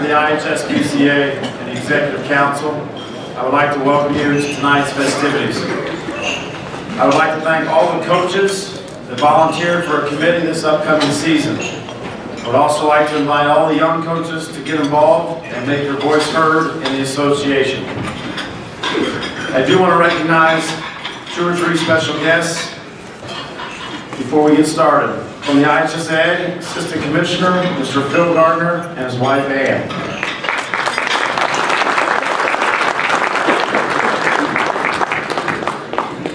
the IHSBCA and the Executive Council, I would like to welcome you to tonight's festivities. I would like to thank all the coaches that volunteered for committing this upcoming season. I would also like to invite all the young coaches to get involved and make their voice heard in the association. I do want to recognize 2 or 3 special guests before we get started. From the IHSA, Assistant Commissioner, Mr. Phil Gardner, and his wife, Ann.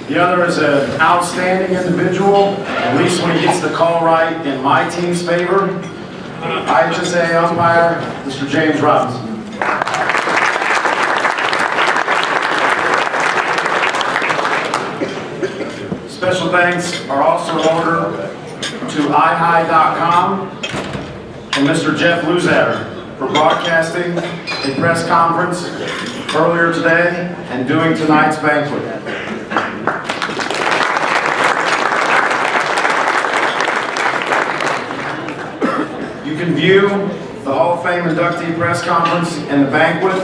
The other is an outstanding individual, at least when he gets the call right in my team's favor, IHSA umpire, Mr. James Robinson. Special thanks are also in order to IHI.com and Mr. Jeff Luzatter for broadcasting a press conference earlier today and doing tonight's banquet. You can view the Hall of Fame inductee press conference and the banquet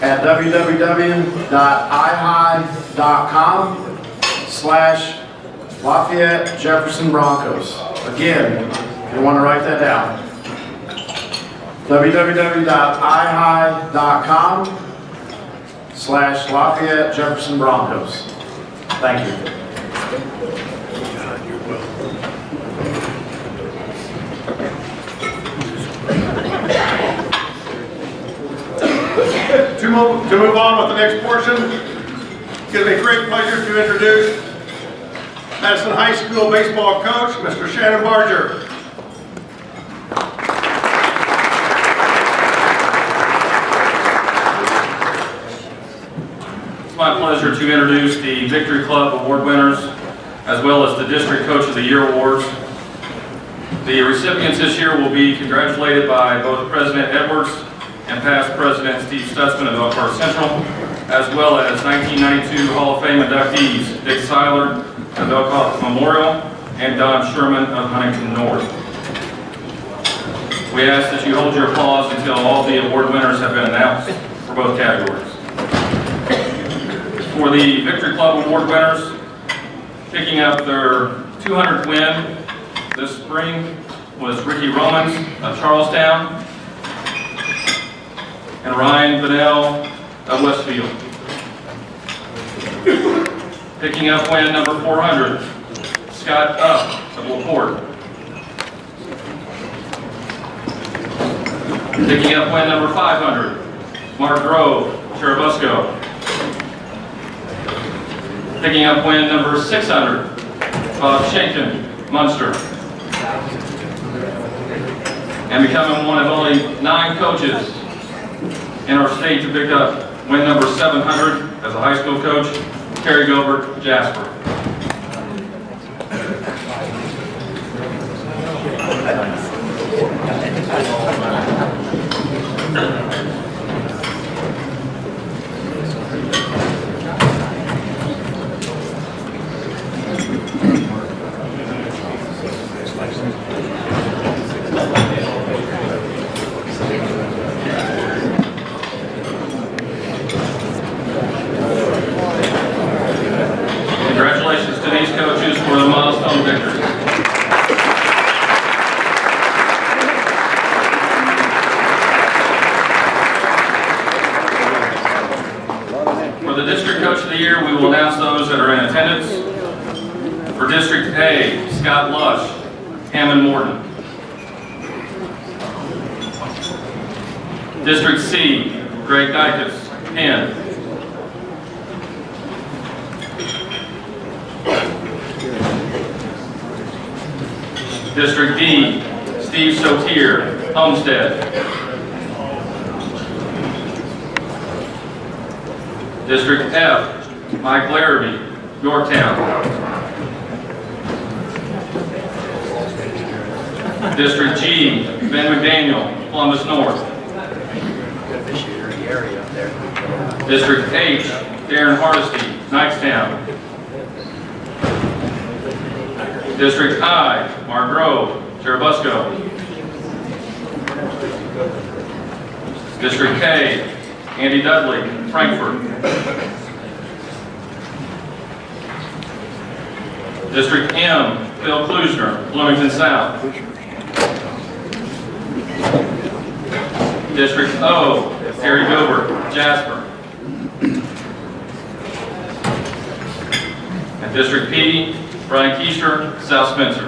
at www.ihi.com/Lafayette Jefferson Broncos. Again, if you want to write that down, www.ihi.com/Lafayette Jefferson Broncos. Thank you. To move on with the next portion, it's going to be a great pleasure to introduce Madison High School baseball coach, Mr. Shannon Barger. It's my pleasure to introduce the Victory Club Award winners, as well as the District Coach of the Year Awards. The recipients this year will be congratulated by both President Edwards and past President Steve Stutzman of Elkhart Central, as well as 1992 Hall of Fame inductees Dick Seiler of Elkhart Memorial and Don Sherman of Huntington North. We ask that you hold your applause until all the award winners have been announced for both categories. For the Victory Club Award winners, picking up their 200th win this spring was Ricky Romans of Charlestown and Ryan Vanell of Westfield. Picking up win number 400, Scott Up of LaPorte. Picking up win number 500, Mark Grove, Cherubusco. Picking up win number 600, Bob Shankin, Munster. And becoming one of only 9 coaches in our state to pick up win number 700 as a high school coach, Terry Gilbert, Jasper. Congratulations to these coaches for the milestone victory. For the District Coach of the Year, we will announce those that are in attendance. For District A, Scott Lush, Hammond Morton. District C, Greg Dykus, Penn. District D, Steve Sotier, Homestead. District F, Mike Larrabee, Yorktown. District G, Ben McDaniel, Columbus North. District H, Darren Hardesty, Knightstown. District I, Mark Grove, Cherubusco. District K, Andy Dudley, Frankfurt. District M, Phil Klusner, Bloomington South. District O, Gary Gilbert, Jasper. And District P, Brian Keister, South Spencer.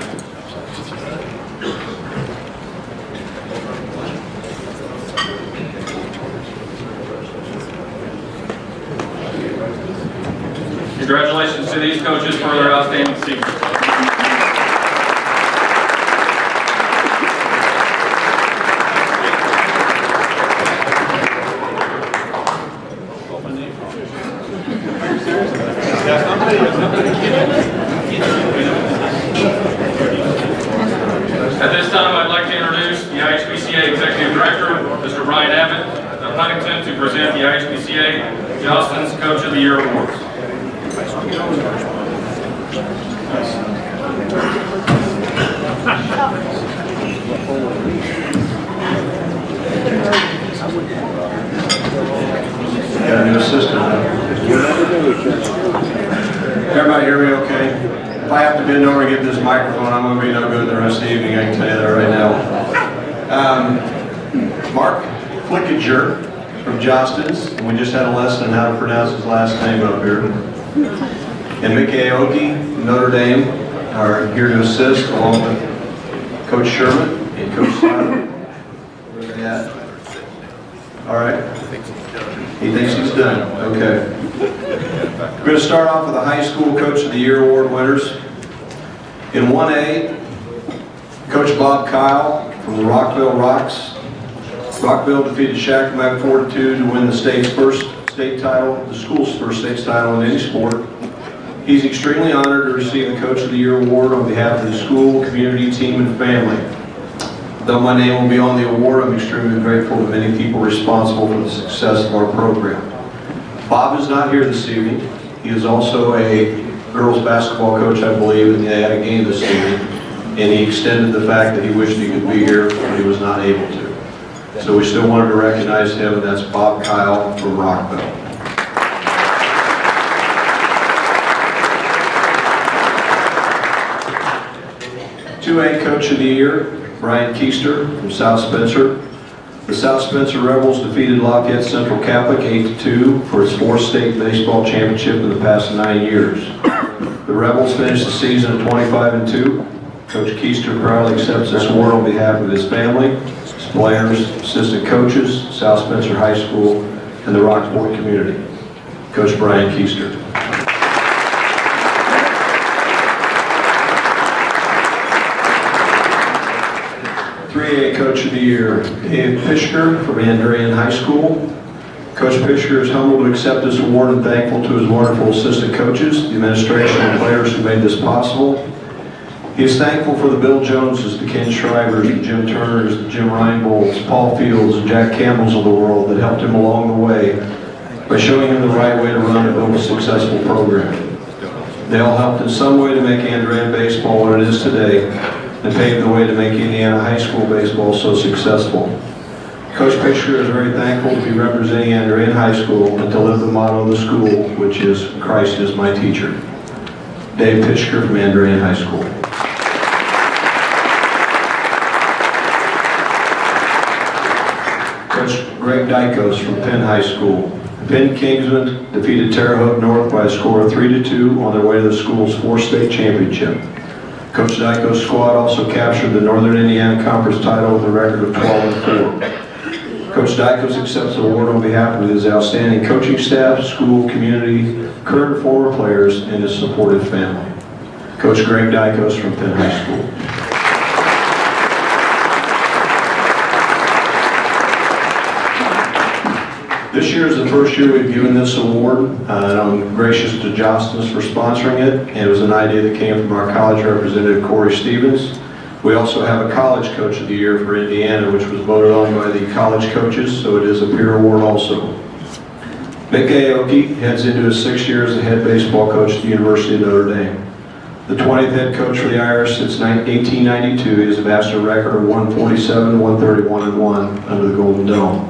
Congratulations to these coaches for their outstanding season. At this time, I'd like to introduce the IHSBCA Executive Director, Mr. Brian Abbott of Huntington, to present the IHSBCA Johnston's Coach of the Year Awards. Got a new assistant. Everybody hear me okay? If I have to bend over and get this microphone, I'm going to be no good the rest of the evening, I can tell you that right now. Mark Flickinger from Johnston's, and we just had a lesson on how to pronounce his last name up here. And Mickey Aoki from Notre Dame are here to assist, along with Coach Sherman and Coach Snyder. Where are they at? All right. He thinks he's done. Okay. We're going to start off with the High School Coach of the Year Award winners. In 1A, Coach Bob Kyle from the Rockville Rocks. Rockville defeated Shackamack 4-2 to win the state's first state title, the school's first state title in any sport. He's extremely honored to receive the Coach of the Year award on behalf of the school, community, team, and family. Though my name will be on the award, I'm extremely grateful to many people responsible for the success of our program. Bob is not here this evening. He is also a girls basketball coach, I believe, and they had a game this evening. And he extended the fact that he wished he could be here, but he was not able to. So we still wanted to recognize him, and that's Bob Kyle from Rockville. 2A Coach of the Year, Brian Keister from South Spencer. The South Spencer Rebels defeated Lafayette Central Catholic 8-2 for its fourth state baseball championship in the past 9 years. The Rebels finished the season at 25-2. Coach Keister proudly accepts this award on behalf of his family, his players, assistant coaches, South Spencer High School, and the Rockport community. Coach Brian Keister. Coach of the Year, Dave Pishker from Andrean High School. Coach Pishker is humbled to accept this award and thankful to his wonderful assistant coaches, the administration, and players who made this possible. He is thankful for the Bill Joneses, the Ken Shrivers, the Jim Turners, the Jim Reinbolds, Paul Fields, and Jack Campbells of the world that helped him along the way by showing him the right way to run and build a successful program. They all helped in some way to make Andrean baseball what it is today, and paved the way to make Indiana high school baseball so successful. Coach Pishker is very thankful to be representing Andrean High School and to live the motto of the school, which is, Christ is my teacher. Dave Pishker from Andrean High School. Coach Greg Dykos from Penn High School. Penn Kingsmen defeated Terre Haute North by a score of 3-2 on their way to the school's fourth state championship. Coach Dykos' squad also captured the Northern Indiana Conference title with a record of 12-4. Coach Dykos accepts the award on behalf of his outstanding coaching staff, school, community, current and former players, and his supportive family. Coach Greg Dykos from Penn High School. This year is the first year we've given this award, and I'm gracious to Johnston's for sponsoring it. And it was an idea that came from our college representative, Corey Stevens. We also have a College Coach of the Year for Indiana, which was voted on by the college coaches, so it is a peer award also. Mick Aoki heads into his 6th year as the head baseball coach at the University of Notre Dame. The 20th head coach for the Irish since 1892. He has amassed a record of 147, 131, and 1 under the Golden Dome.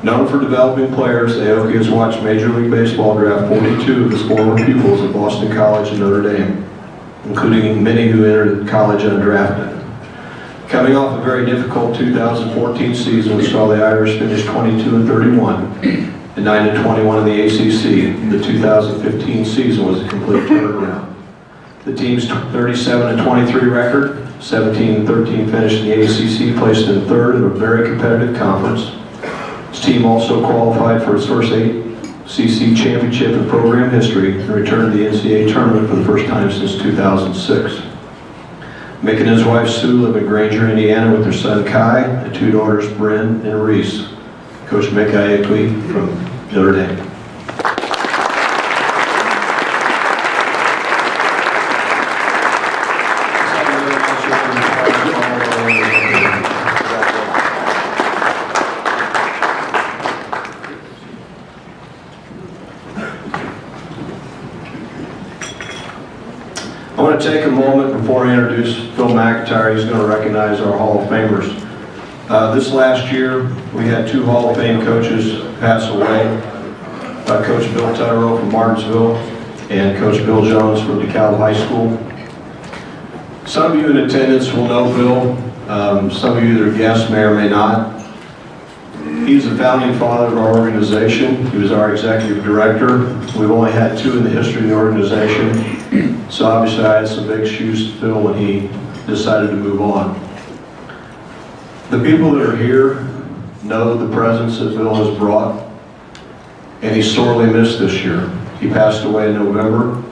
Known for developing players, Aoki has watched Major League Baseball draft 42 of his former pupils at Boston College and Notre Dame, including many who entered college undrafted. Coming off a very difficult 2014 season, which saw the Irish finish 22-31 and 9-21 in the ACC, the 2015 season was a complete turnaround. The team's 37-23 record, 17-13 finish in the ACC, placed in third in a very competitive conference. His team also qualified for its first ACC championship in program history and returned to the NCAA tournament for the first time since 2006. Mick and his wife Sue live in Granger, Indiana with their son Kai and two daughters Bryn and Reese. Coach Mick Aoki from Notre Dame. I want to take a moment before I introduce Phil McIntyre. He's going to recognize our Hall of Famers. This last year, we had two Hall of Fame coaches pass away. Coach Bill Tutterow from Martinsville and Coach Bill Jones from DeKalb High School. Some of you in attendance will know Bill. Some of you that are guests may or may not. He's the founding father of our organization. He was our executive director. We've only had two in the history of the organization. So obviously I had some big shoes to fill when he decided to move on. The people that are here know the presence that Bill has brought, and he's sorely missed this year. He passed away in November.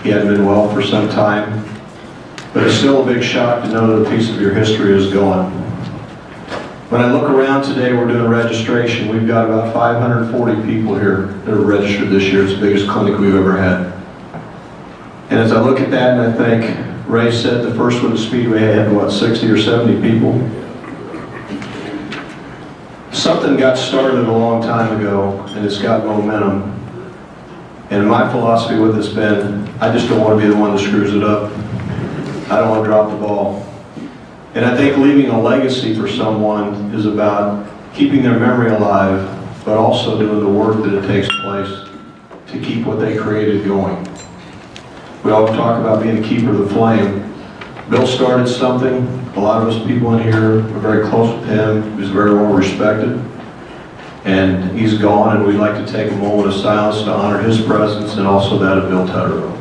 He hadn't been well for some time, but it's still a big shock to know that a piece of your history is gone. When I look around today, we're doing registration. We've got about 540 people here that are registered this year. It's the biggest clinic we've ever had. And as I look at that and I think, Ray said the first one at Speedway had, what, 60 or 70 people? Something got started a long time ago, and it's got momentum. And my philosophy with it's been, I just don't want to be the one that screws it up. I don't want to drop the ball. And I think leaving a legacy for someone is about keeping their memory alive, but also doing the work that it takes place to keep what they created going. We all talk about being a keeper of the flame. Bill started something. A lot of us people in here are very close with him. He was very well respected. And he's gone, and we'd like to take a moment of silence to honor his presence and also that of Bill Tutterow.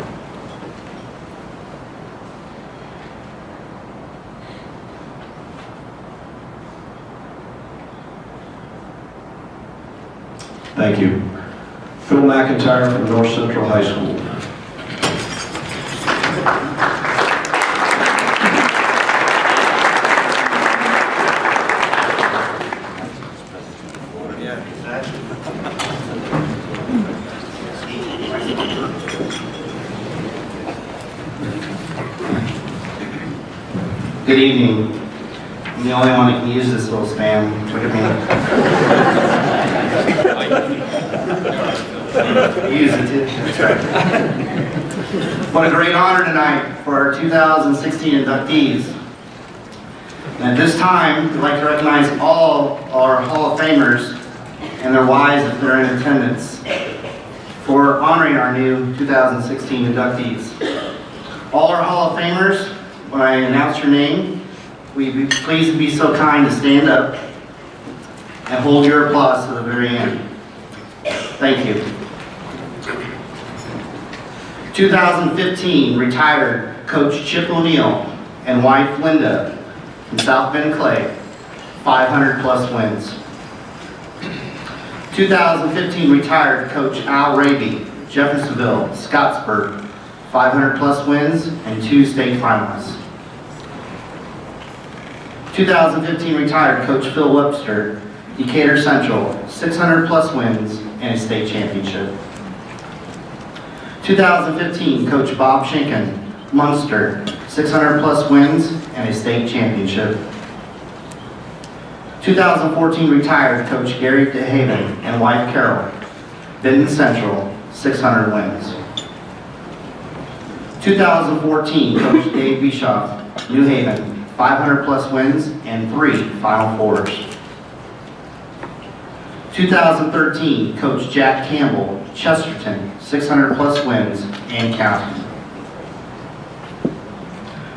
Thank you. Phil McIntyre from North Central High School. Good evening. I'm the only one that can use this little spam. Look at me. Use it too. That's right. What a great honor tonight for our 2016 inductees. And at this time, we'd like to recognize all our Hall of Famers and their wives if they're in attendance for honoring our new 2016 inductees. All our Hall of Famers, when I announce your name, will you please be so kind to stand up and hold your applause to the very end. Thank you. 2015 retired Coach Chip O'Neill and wife Linda from South Bend Clay, 500 plus wins. 2015 retired Coach Al Raby, Jeffersonville, Scottsburg, 500 plus wins and 2 state finalists. 2015 retired Coach Phil Webster, Decatur Central, 600 plus wins and a state championship. 2015 Coach Bob Schinken, Munster, 600 plus wins and a state championship. 2014 retired Coach Gary DeHaven and wife Carol, Benton Central, 600 wins. 2014 Coach Dave Bischoff, New Haven, 500 plus wins and 3 Final Fours. 2013, Coach Jack Campbell, Chesterton, 600+ wins and counting.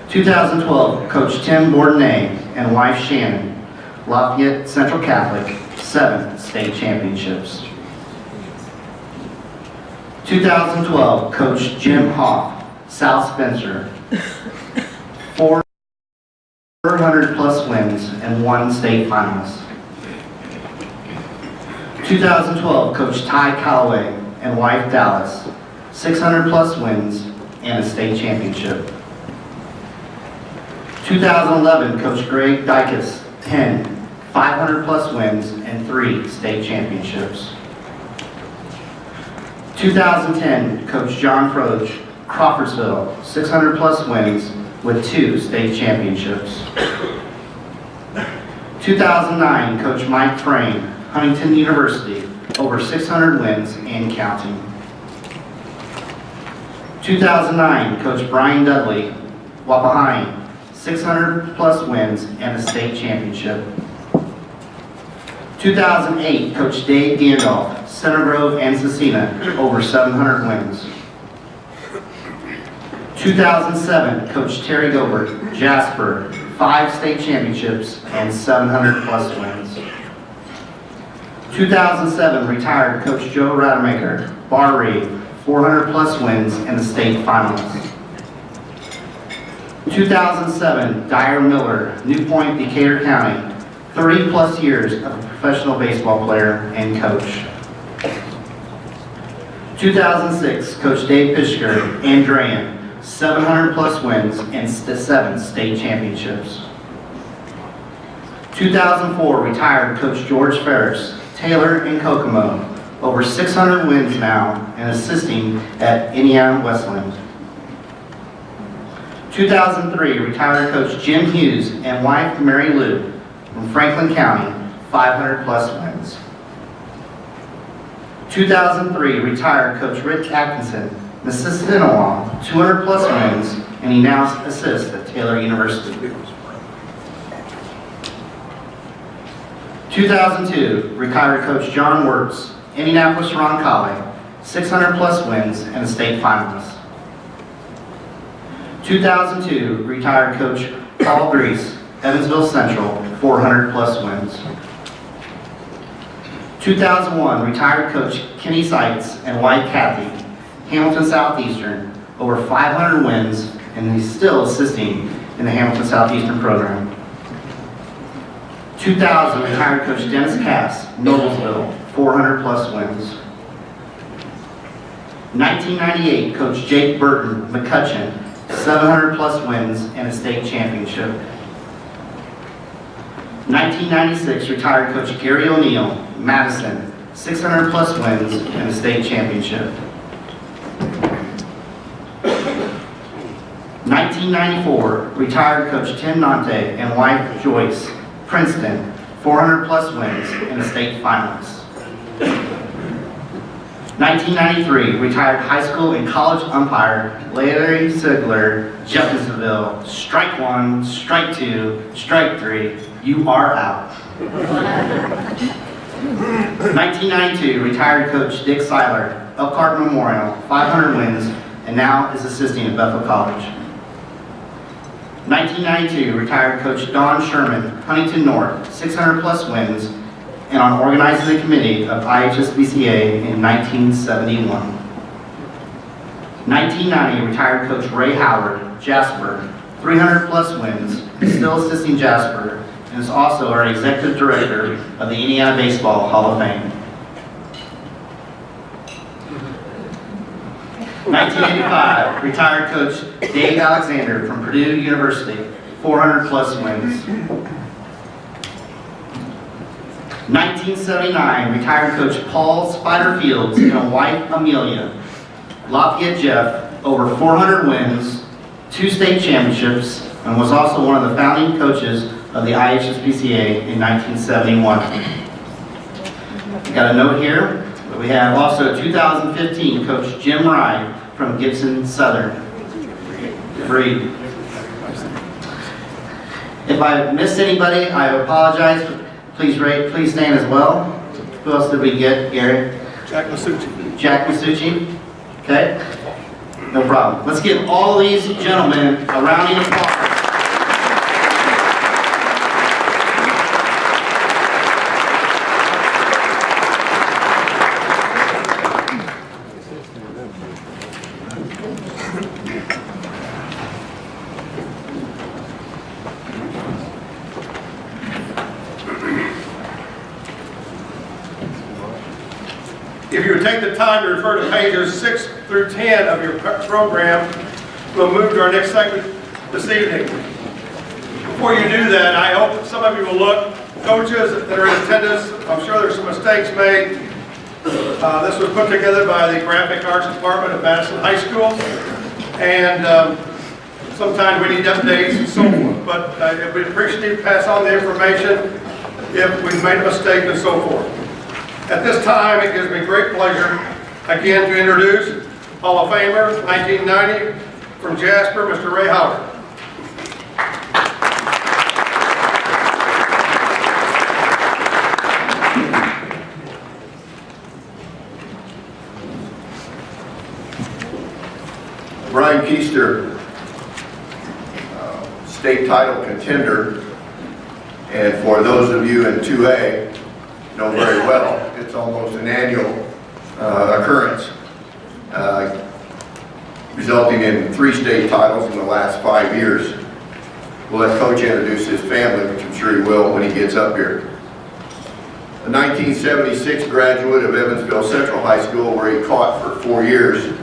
2012, Coach Tim Bourdonnais and wife Shannon, Lafayette Central Catholic, 7 state championships. 2012, Coach Jim Hoff, South Spencer, 400+ wins and 1 state finalist. 2012, Coach Ty Calloway and wife Dallas, 600+ wins and a state championship. 2011, Coach Greg Dykes, 10, 500+ wins and 3 state championships. 2010, Coach John Froge, Crawfordsville, 600+ wins with 2 state championships. 2009, Coach Mike Frame, Huntington University, over 600 wins and counting. 2009, Coach Brian Dudley, Wapahein, 600+ wins and a state championship. 2008, Coach Dave Gandolf, Center Grove and Cecina, over 700 wins. 2007, Coach Terry Gobert, Jasper, 5 state championships and 700+ wins. 2007, retired Coach Joe Rademacher, Bar Reed, 400+ wins and a state finalist. 2007, Dyer Miller, New Point, Decatur County, 30+ years of a professional baseball player and coach. 2006, Coach Dave Pischker, Andrean, 700+ wins and 7 state championships. 2004, retired Coach George Ferris, Taylor and Kokomo, over 600 wins now and assisting at Indiana Westland. 2003, retired Coach Jim Hughes and wife Mary Lou from Franklin County, 500+ wins. 2003, retired Coach Rick Atkinson, Mississinawa, 200+ wins, and he now assists at Taylor University. 2002, retired Coach John Wirtz, Indianapolis Roncalli, 600+ wins and a state finalist. 2002, retired Coach Paul Grease, Evansville Central, 400+ wins. 2001, retired Coach Kenny Seitz and wife Kathy, Hamilton Southeastern, over 500 wins, and he's still assisting in the Hamilton Southeastern program. 2000, retired Coach Dennis Cass, Noblesville, 400+ wins. 1998, Coach Jake Burton, McCutcheon, 700+ wins and a state championship. 1996, retired Coach Gary O'Neill, Madison, 600+ wins and a state championship. 1994, retired Coach Tim Nante and wife Joyce, Princeton, 400+ wins and a state finalist. 1993, retired high school and college umpire Larry Sigler, Jeffersonville, strike 1, strike 2, strike 3, you are out. 1992, retired Coach Dick Seiler, Elkhart Memorial, 500 wins, and now is assisting at Bethel College. 1992, retired Coach Don Sherman, Huntington North, 600+ wins, and on organizing the committee of IHSBCA in 1971. 1990, retired Coach Ray Howard, Jasper, 300+ wins, still assisting Jasper, and is also our Executive Director of the Indiana Baseball Hall of Fame. 1985, retired Coach Dave Alexander from Purdue University, 400+ wins. 1979, retired Coach Paul Spider Fields and a wife Amelia, Lafayette Jeff, over 400 wins, 2 state championships, and was also one of the founding coaches of the IHSBCA in 1971. Got a note here. We have also 2015 Coach Jim Rye from Gibson Southern. Reed. If I missed anybody, I apologize. Please stand as well. Who else did we get, Gary? Jack Masucci. Jack Masucci? Okay? No problem. Let's give all these gentlemen a round of applause. If you would take the time to refer to pages 6 through 10 of your program, we'll move to our next segment this evening. Before you do that, I hope that some of you will look. Coaches that are in attendance, I'm sure there's some mistakes made. This was put together by the Graphic Arts Department of Madison High School. And sometimes we need updates and so forth. But we appreciate you pass on the information if we've made a mistake and so forth. At this time, it gives me great pleasure again to introduce Hall of Famer 1990 from Jasper, Mr. Ray Howard. Brian Keister, state title contender, and for those of you in 2A, know very well, it's almost an annual occurrence, resulting in 3 state titles in the last 5 years. We'll let Coach introduce his family, which I'm sure he will when he gets up here. A 1976 graduate of Evansville Central High School, where he taught for 4 years,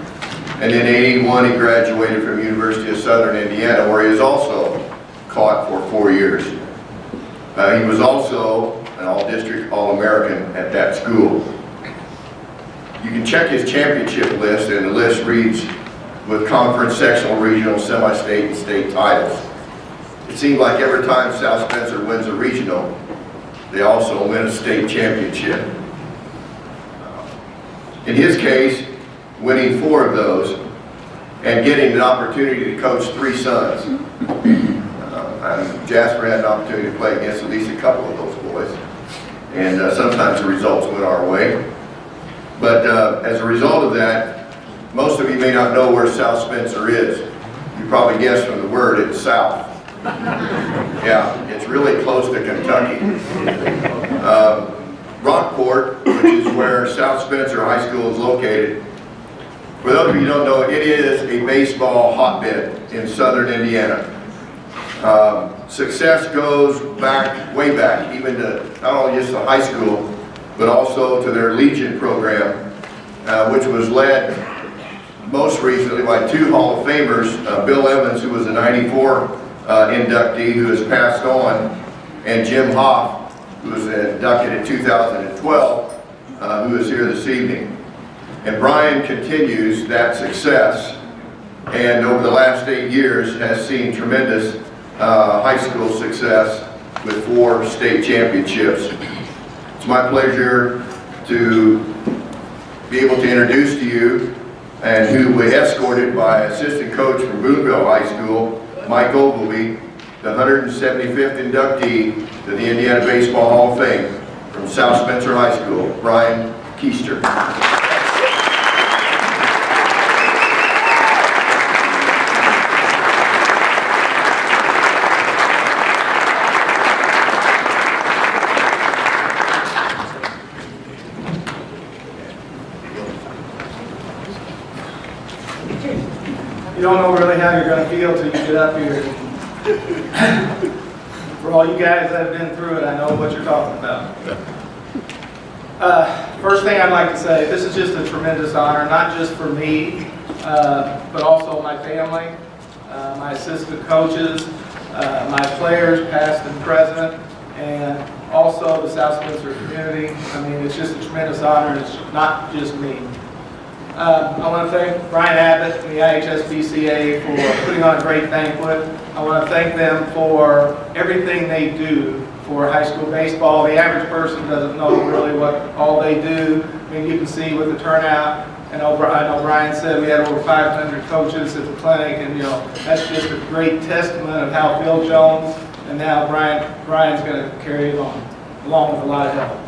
and in 81 he graduated from University of Southern Indiana, where he has also taught for 4 years. He was also an all-district All-American at that school. You can check his championship list, and the list reads with conference, sectional, regional, semi-state, and state titles. It seems like every time South Spencer wins a regional, they also win a state championship. In his case, winning 4 of those and getting an opportunity to coach 3 sons. Jasper had an opportunity to play against at least a couple of those boys, and sometimes the results went our way. But as a result of that, most of you may not know where South Spencer is. You probably guessed from the word, it's south. Yeah, it's really close to Kentucky. Rockport, which is where South Spencer High School is located. For those of you who don't know, it is a baseball hotbed in southern Indiana. Success goes back, way back, even to not only just the high school, but also to their Legion program, which was led most recently by 2 Hall of Famers, Bill Evans, who was a 94 inductee who has passed on, and Jim Hoff, who was inducted in 2012, who is here this evening. And Brian continues that success, and over the last 8 years has seen tremendous high school success with 4 state championships. It's my pleasure to be able to introduce to you, and who was escorted by assistant coach from Boonville High School, Mike Ogilvy, the 175th inductee to the Indiana Baseball Hall of Fame from South Spencer High School, Brian Keister. You don't know really how you're going to feel till you get up here. For all you guys that have been through it, I know what you're talking about. First thing I'd like to say, this is just a tremendous honor, not just for me, but also my family, my assistant coaches, my players, past and present, and also the South Spencer community. I mean, it's just a tremendous honor, and it's not just me. I want to thank Brian Abbott and the IHSBCA for putting on a great banquet. I want to thank them for everything they do for high school baseball. The average person doesn't know really what all they do. I mean, you can see with the turnout, and I know Brian said we had over 500 coaches at the clinic, and that's just a great testament of how Phil Jones and now Brian's going to carry it on, along with a lot of help.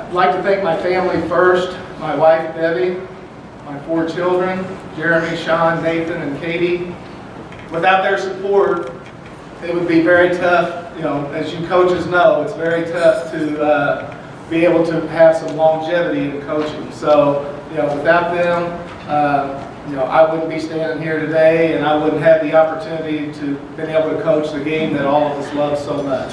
I'd like to thank my family first, my wife Debbie, my 4 children, Jeremy, Sean, Nathan, and Katie. Without their support, it would be very tough, as you coaches know, it's very tough to be able to have some longevity in coaching. So, without them, I wouldn't be standing here today, and I wouldn't have the opportunity to been able to coach the game that all of us love so much.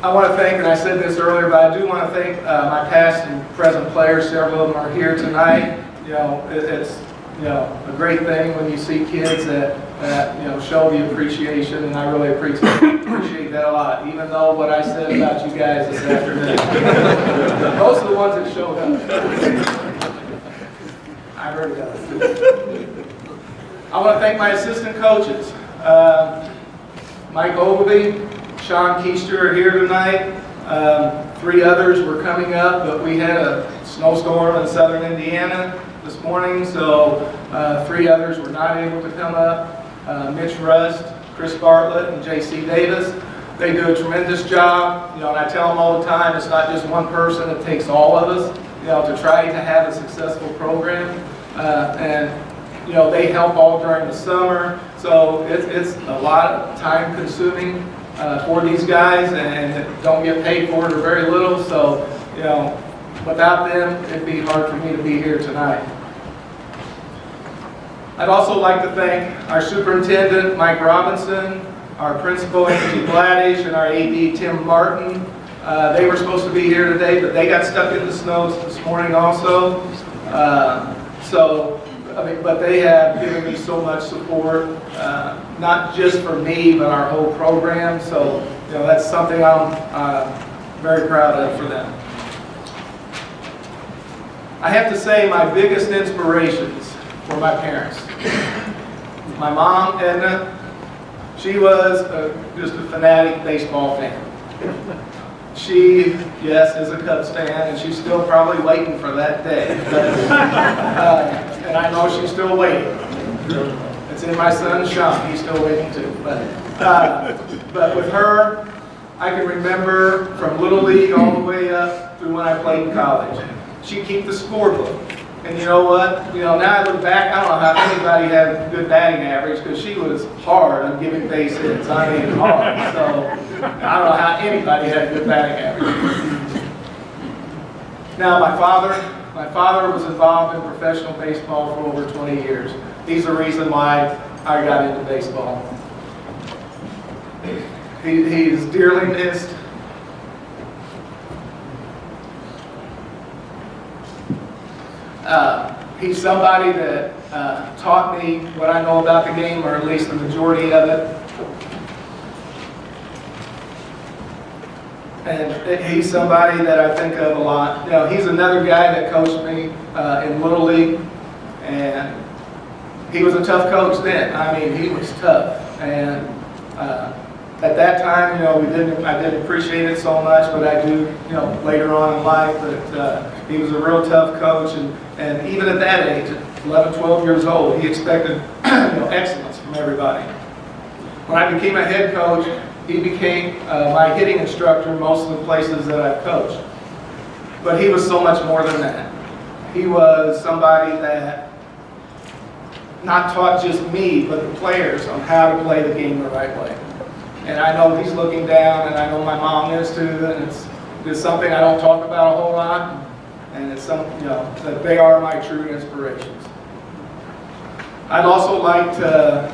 I want to thank, and I said this earlier, but I do want to thank my past and present players. Several of them are here tonight. It's a great thing when you see kids that show the appreciation, and I really appreciate that a lot. Even though what I said about you guys this afternoon, most of the ones that showed up, I heard that. I want to thank my assistant coaches, Mike Ogilvy, Sean Keister are here tonight. 3 others were coming up, but we had a snowstorm in southern Indiana this morning, so 3 others were not able to come up. Mitch Rust, Chris Bartlett, and J.C. Davis. They do a tremendous job, and I tell them all the time, it's not just one person, it takes all of us, to try to have a successful program. And they help all during the summer, so it's a lot of time consuming for these guys, and don't get paid for it or very little, so without them it'd be hard for me to be here tonight. I'd also like to thank our superintendent Mike Robinson, our principal Angie Gladish, and our AD Tim Martin. They were supposed to be here today, but they got stuck in the snow this morning also. But they have given me so much support, not just for me, but our whole program. So, that's something I'm very proud of for them. I have to say my biggest inspirations were my parents. My mom, Edna, she was just a fanatic baseball fan. She, yes, is a Cubs fan, and she's still probably waiting for that day. And I know she's still waiting. It's in my son, Sean. He's still waiting too. But with her, I can remember from Little League all the way up through when I played in college. She'd keep the scorebook. And you know what? Now I look back, I don't know how anybody had good batting average, because she was hard on giving base hits. I mean, hard. So I don't know how anybody had good batting average. Now my father was involved in professional baseball for over 20 years. He's the reason why I got into baseball. He's dearly missed. He's somebody that taught me what I know about the game, or at least the majority of it. And he's somebody that I think of a lot. He's another guy that coached me in Little League, and he was a tough coach then. I mean, he was tough. And at that time, I didn't appreciate it so much, but I do, later on in life. But he was a real tough coach, and even at that age, at 11, 12 years old, he expected excellence from everybody. When I became a head coach, he became my hitting instructor most of the places that I've coached. But he was so much more than that. He was somebody that not taught just me, but the players on how to play the game the right way. And I know he's looking down, and I know my mom is too, and it's something I don't talk about a whole lot, and it's something, that they are my true inspirations. I'd also like to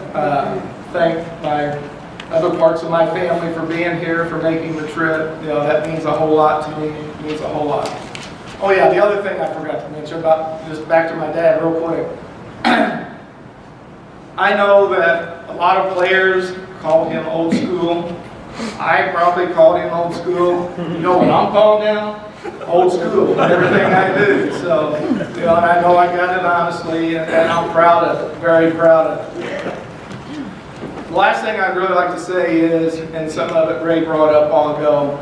thank my other parts of my family for being here, for making the trip. That means a whole lot to me. It means a whole lot. Oh yeah, the other thing I forgot to mention about, just back to my dad real quick. I know that a lot of players called him old school. I probably called him old school. You know what I'm called now? Old school, everything I do. So, and I know I got it honestly, and I'm proud of it, very proud of it. The last thing I'd really like to say is, and some of it Ray brought up a while ago,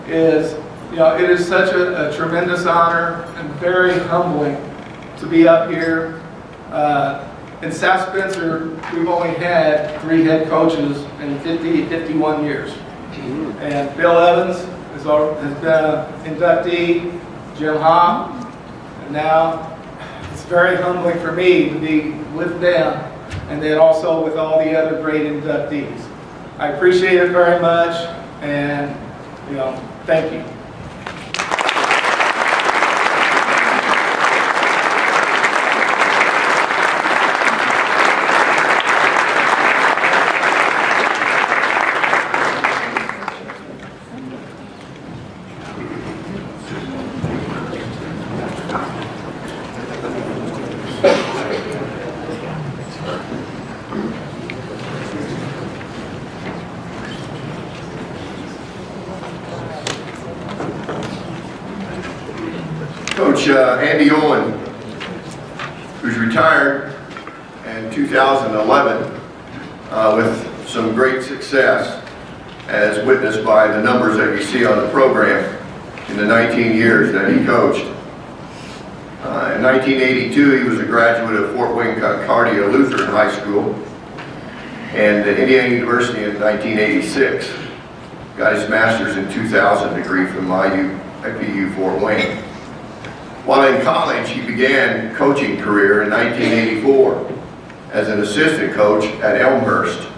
is, it is such a tremendous honor and very humbling to be up here. In South Spencer, we've only had 3 head coaches in 51 years. And Bill Evans has been an inductee, Jim Hom, and now it's very humbling for me to be with them and then also with all the other great inductees. I appreciate it very much, and thank you. Coach Andy Owen, who's retired in 2011 with some great success, as witnessed by the numbers that you see on the program in the 19 years that he coached. In 1982, he was a graduate of Fort Wayne Concordia Lutheran High School and Indiana University in 1986. Got his master's in 2000 degree from IPU Fort Wayne. While in college, he began coaching career in 1984 as an assistant coach at Elmhurst,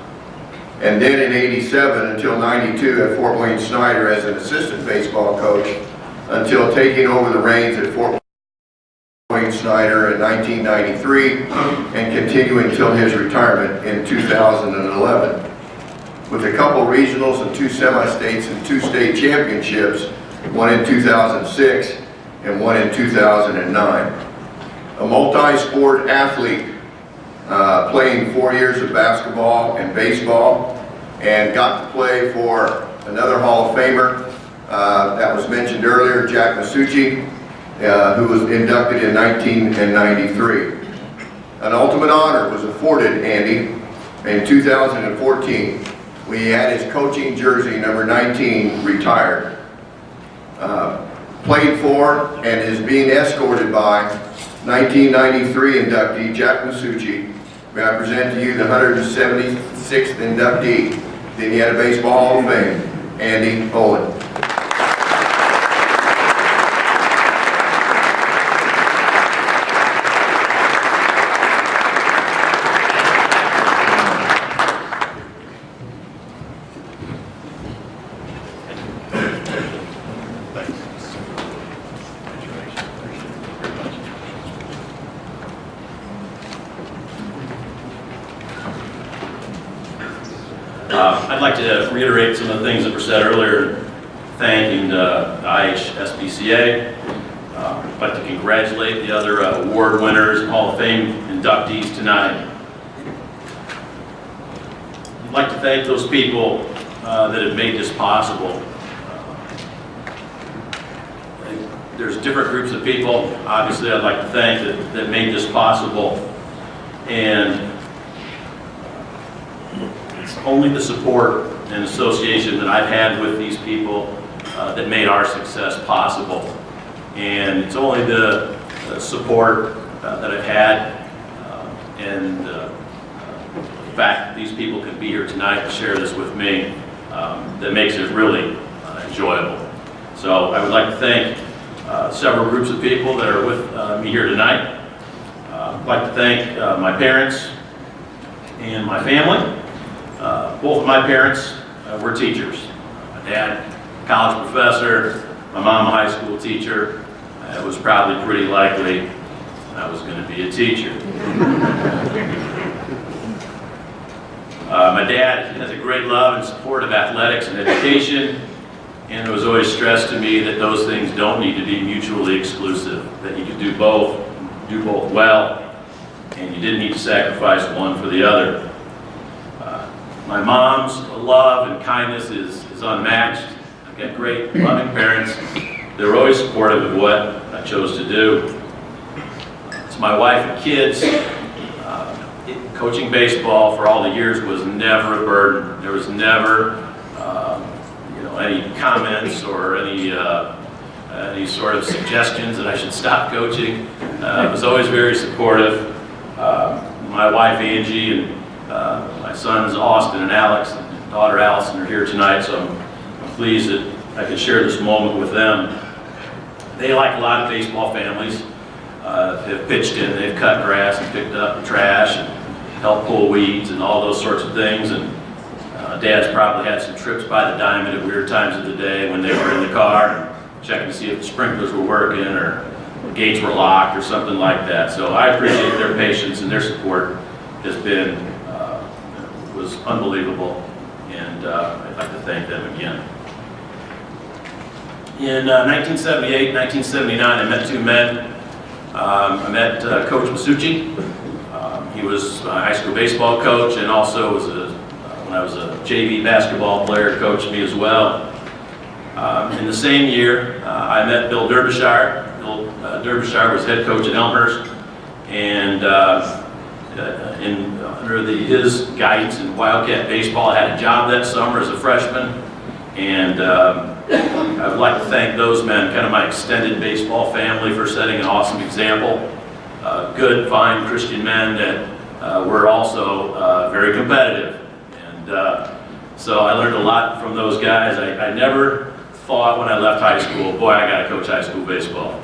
and then in 87 until 92 at Fort Wayne Snyder as an assistant baseball coach until taking over the reins at Fort Wayne Snyder in 1993 and continuing until his retirement in 2011. With a couple regionals and 2 semi-states and 2 state championships, one in 2006 and one in 2009. A multi-sport athlete, playing 4 years of basketball and baseball, and got to play for another Hall of Famer that was mentioned earlier, Jack Masucci, who was inducted in 1993. An ultimate honor was afforded Andy in 2014 when he had his coaching jersey number 19 retired. Played for and is being escorted by 1993 inductee Jack Masucci. May I present to you the 176th inductee, the Indiana Baseball Hall of Fame, Andy Owen. I'd like to reiterate some of the things that were said earlier, thanking IHSBCA. I'd like to congratulate the other award winners and Hall of Fame inductees tonight. I'd like to thank those people that have made this possible. There's different groups of people, obviously, I'd like to thank that made this possible. And it's only the support and association that I've had with these people that made our success possible. And it's only the support that I've had and the fact that these people could be here tonight to share this with me that makes it really enjoyable. So I would like to thank several groups of people that are with me here tonight. I'd like to thank my parents and my family. Both of my parents were teachers. My dad, college professor, my mom, a high school teacher. It was probably pretty likely I was going to be a teacher. My dad has a great love and support of athletics and education, and it was always stressed to me that those things don't need to be mutually exclusive, that you can do both well, and you didn't need to sacrifice one for the other. My mom's love and kindness is unmatched. I've got great, loving parents. They were always supportive of what I chose to do. To my wife and kids, coaching baseball for all the years was never a burden. There was never, any comments or any sort of suggestions that I should stop coaching. It was always very supportive. My wife Angie and my sons Austin and Alex and daughter Allison are here tonight, so I'm pleased that I could share this moment with them. They, like a lot of baseball families, have pitched in, they've cut grass and picked up the trash and helped pull weeds and all those sorts of things. And Dad's probably had some trips by the diamond at weird times of the day when they were in the car and checking to see if the sprinklers were working or the gates were locked or something like that. So I appreciate their patience, and their support has been, was unbelievable, and I'd like to thank them again. In 1978, 1979, I met two men. I met Coach Masucci. He was a high school baseball coach, and also was when I was a JV basketball player, coached me as well. In the same year, I met Bill Derbyshire. Bill Derbyshire was head coach at Elmhurst, and under his guidance in Wildcat baseball, I had a job that summer as a freshman, and I would like to thank those men, kind of my extended baseball family, for setting an awesome example. Good, fine Christian men that were also very competitive. And so I learned a lot from those guys. I never thought when I left high school, boy, I got to coach high school baseball.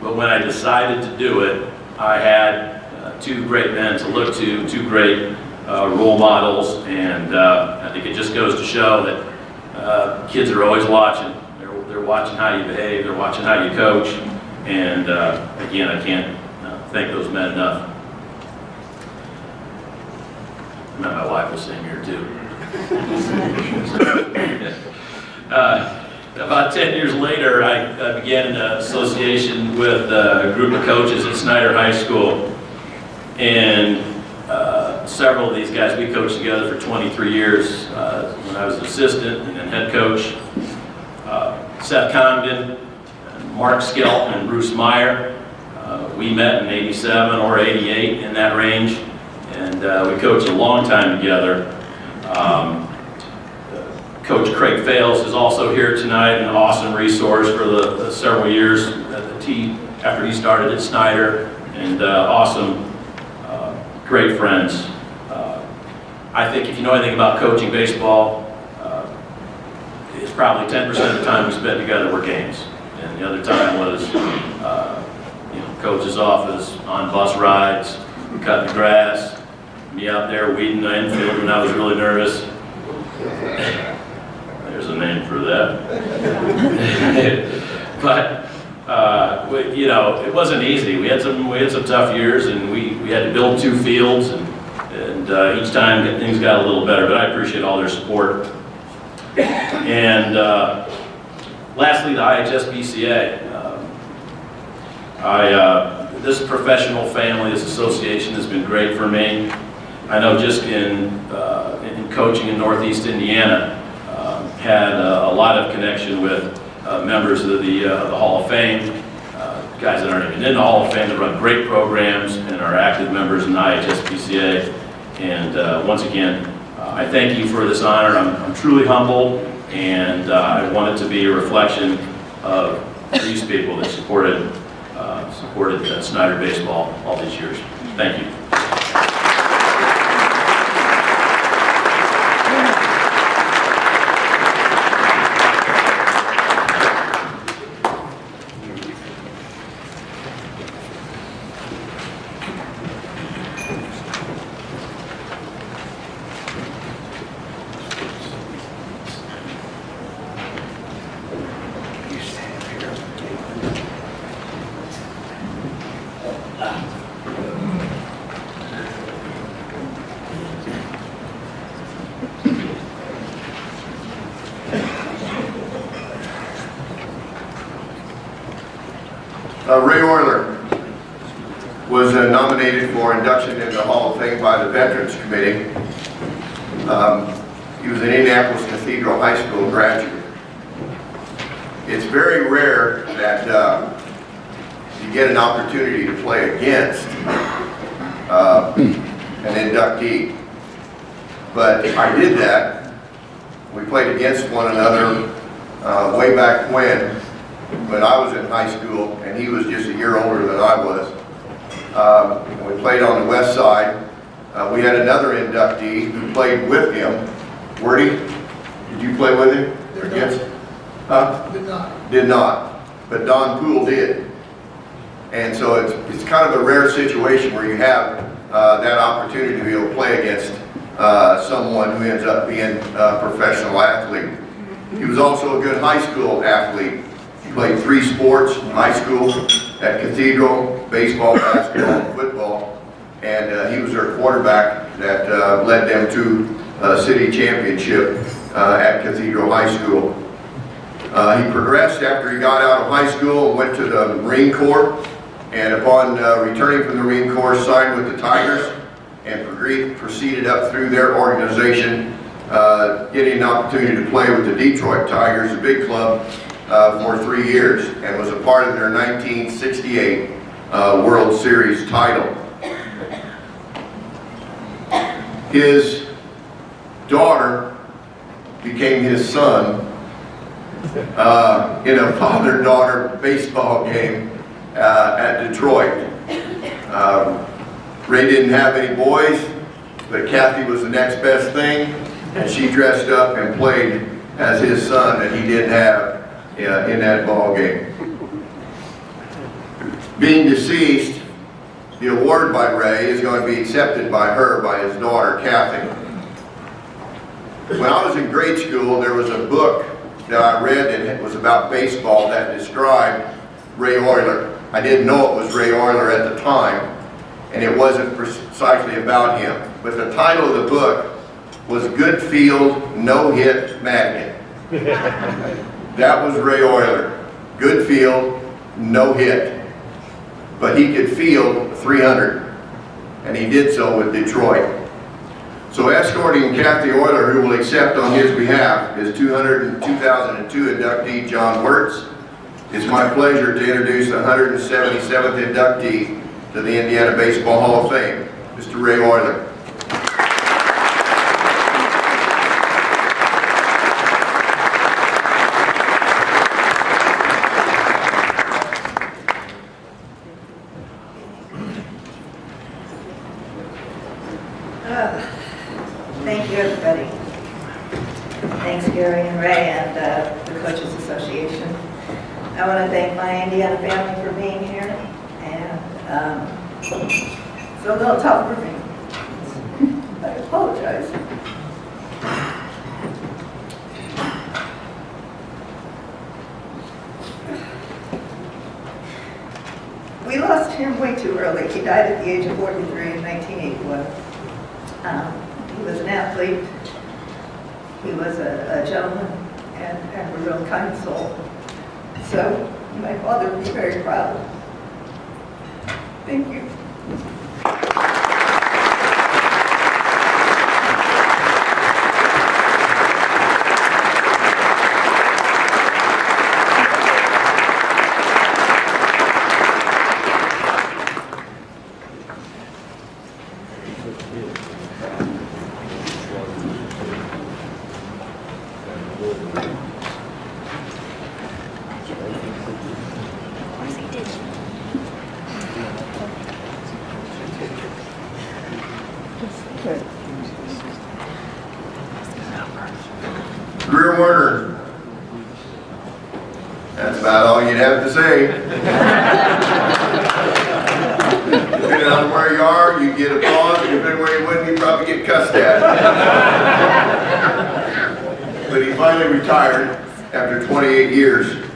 But when I decided to do it, I had two great men to look to, two great role models, and I think it just goes to show that kids are always watching. They're watching how you behave, they're watching how you coach, and again, I can't thank those men enough. I met my wife was sitting here too. About 10 years later, I began an association with a group of coaches at Snyder High School, and several of these guys, we coached together for 23 years when I was an assistant and then head coach. Seth Congdon, Mark Skelton, and Bruce Meyer. We met in 87 or 88, in that range, and we coached a long time together. Coach Craig Fales is also here tonight, an awesome resource for the several years after he started at Snyder, and awesome, great friends. I think if you know anything about coaching baseball, it's probably 10% of the time we spent together were games, and the other time was coach's office, on bus rides, cutting the grass, me out there weeding the infield when I was really nervous. There's a name for that. But it wasn't easy. We had some tough years, and we had to build two fields, and each time things got a little better. But I appreciate all their support. And lastly, the IHSBCA. This professional family, this association has been great for me. I know just in coaching in Northeast Indiana, had a lot of connection with members of the Hall of Fame, guys that aren't even in the Hall of Fame that run great programs and are active members in the IHSBCA. And once again, I thank you for this honor. I'm truly humbled, and I want it to be a reflection of these people that supported Snyder baseball all these years. Thank you. Ray Orler was nominated for induction into the Hall of Fame by the Veterans Committee. He was an Indianapolis Cathedral High School graduate. It's very rare that you get an opportunity to play against an inductee. But I did that. We played against one another way back when I was in high school, and he was just a year older than I was. We played on the west side. We had another inductee who played with him, Wordy. Did you play with him? Or against? Huh? Did not. Did not. But Don Poole did. And so it's kind of a rare situation where you have that opportunity to be able to play against someone who ends up being a professional athlete. He was also a good high school athlete. He played 3 sports in high school at Cathedral: baseball, basketball, and football. And he was their quarterback that led them to a city championship at Cathedral High School. He progressed after he got out of high school and went to the Marine Corps. And upon returning from the Marine Corps, signed with the Tigers and proceeded up through their organization, getting an opportunity to play with the Detroit Tigers, a big club, for 3 years, and was a part of their 1968 World Series title. His daughter became his son in a father-daughter baseball game at Detroit. Ray didn't have any boys, but Kathy was the next best thing, and she dressed up and played as his son that he didn't have in that ball game. Being deceased, the award by Ray is going to be accepted by his daughter, Kathy. When I was in grade school, there was a book that I read and it was about baseball that described Ray Oyler. I didn't know it was Ray Oyler at the time, and it wasn't precisely about him. But the title of the book was Good Field, No Hit Madigan. That was Ray Oyler. Good field, no hit. But he could field 300, and he did so with Detroit. So escorting Kathy Oyler, who will accept on his behalf, is 2002 inductee John Wirtz. It's my pleasure to introduce the 177th inductee to the Indiana Baseball Hall of Fame, Mr. Ray Oyler. Thank you, everybody. Thanks, Gary and Ray and the Coaches Association. I want to thank my Indiana family for being here, and it's a little tough for me. I apologize. We lost him way too early. He died at the age of 43 in 1981. He was an athlete, he was a gentleman, and a real kind soul. So my father was very proud. Thank you. Greer Werner. That's about all you'd have to say. Depending on where you are, you get applause, and depending where you wouldn't, you probably get cussed at. But he finally retired after 28 years.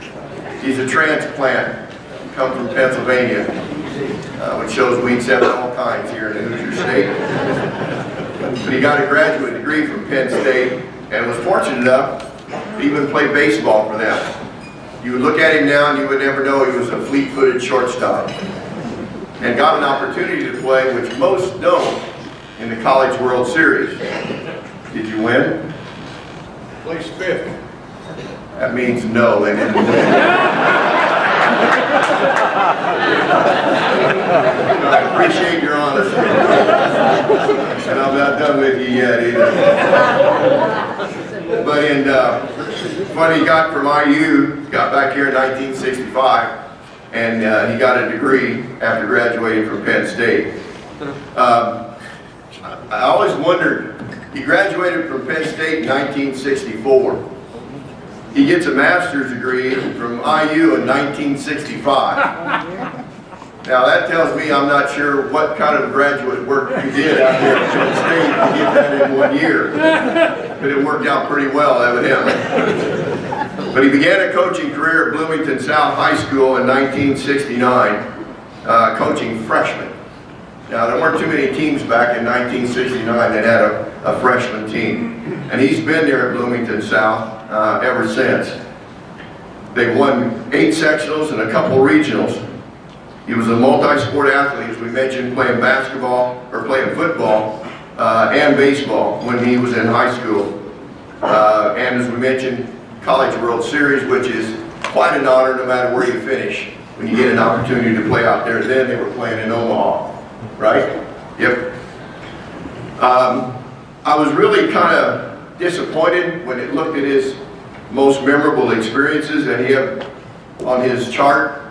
He's a transplant, come from Pennsylvania, which shows we accept all kinds here in the Hoosier State. But he got a graduate degree from Penn State and was fortunate enough to even play baseball for them. You would look at him now and you would never know he was a fleet-footed shortstop. And got an opportunity to play, which most don't, in the College World Series. Did you win? Placed 5th. That means no, they didn't win. I appreciate your honesty. And I'm not done with you yet either. But what he got from IU, got back here in 1965, and he got a degree after graduating from Penn State. I always wondered He graduated from Penn State in 1964. He gets a master's degree from IU in 1965. Now that tells me I'm not sure what kind of graduate work you did out there at Penn State to get that in 1 year. But it worked out pretty well, evidently. But he began a coaching career at Bloomington South High School in 1969, coaching freshmen. Now there weren't too many teams back in 1969 that had a freshman team. And he's been there at Bloomington South ever since. They've won 8 sectionals and a couple regionals. He was a multi-sport athlete, as we mentioned, playing football and baseball when he was in high school. And as we mentioned, College World Series, which is quite an honor no matter where you finish when you get an opportunity to play out there. Then they were playing in Omaha, right? Yep. I was really kind of disappointed when it looked at his most memorable experiences, and he had on his chart,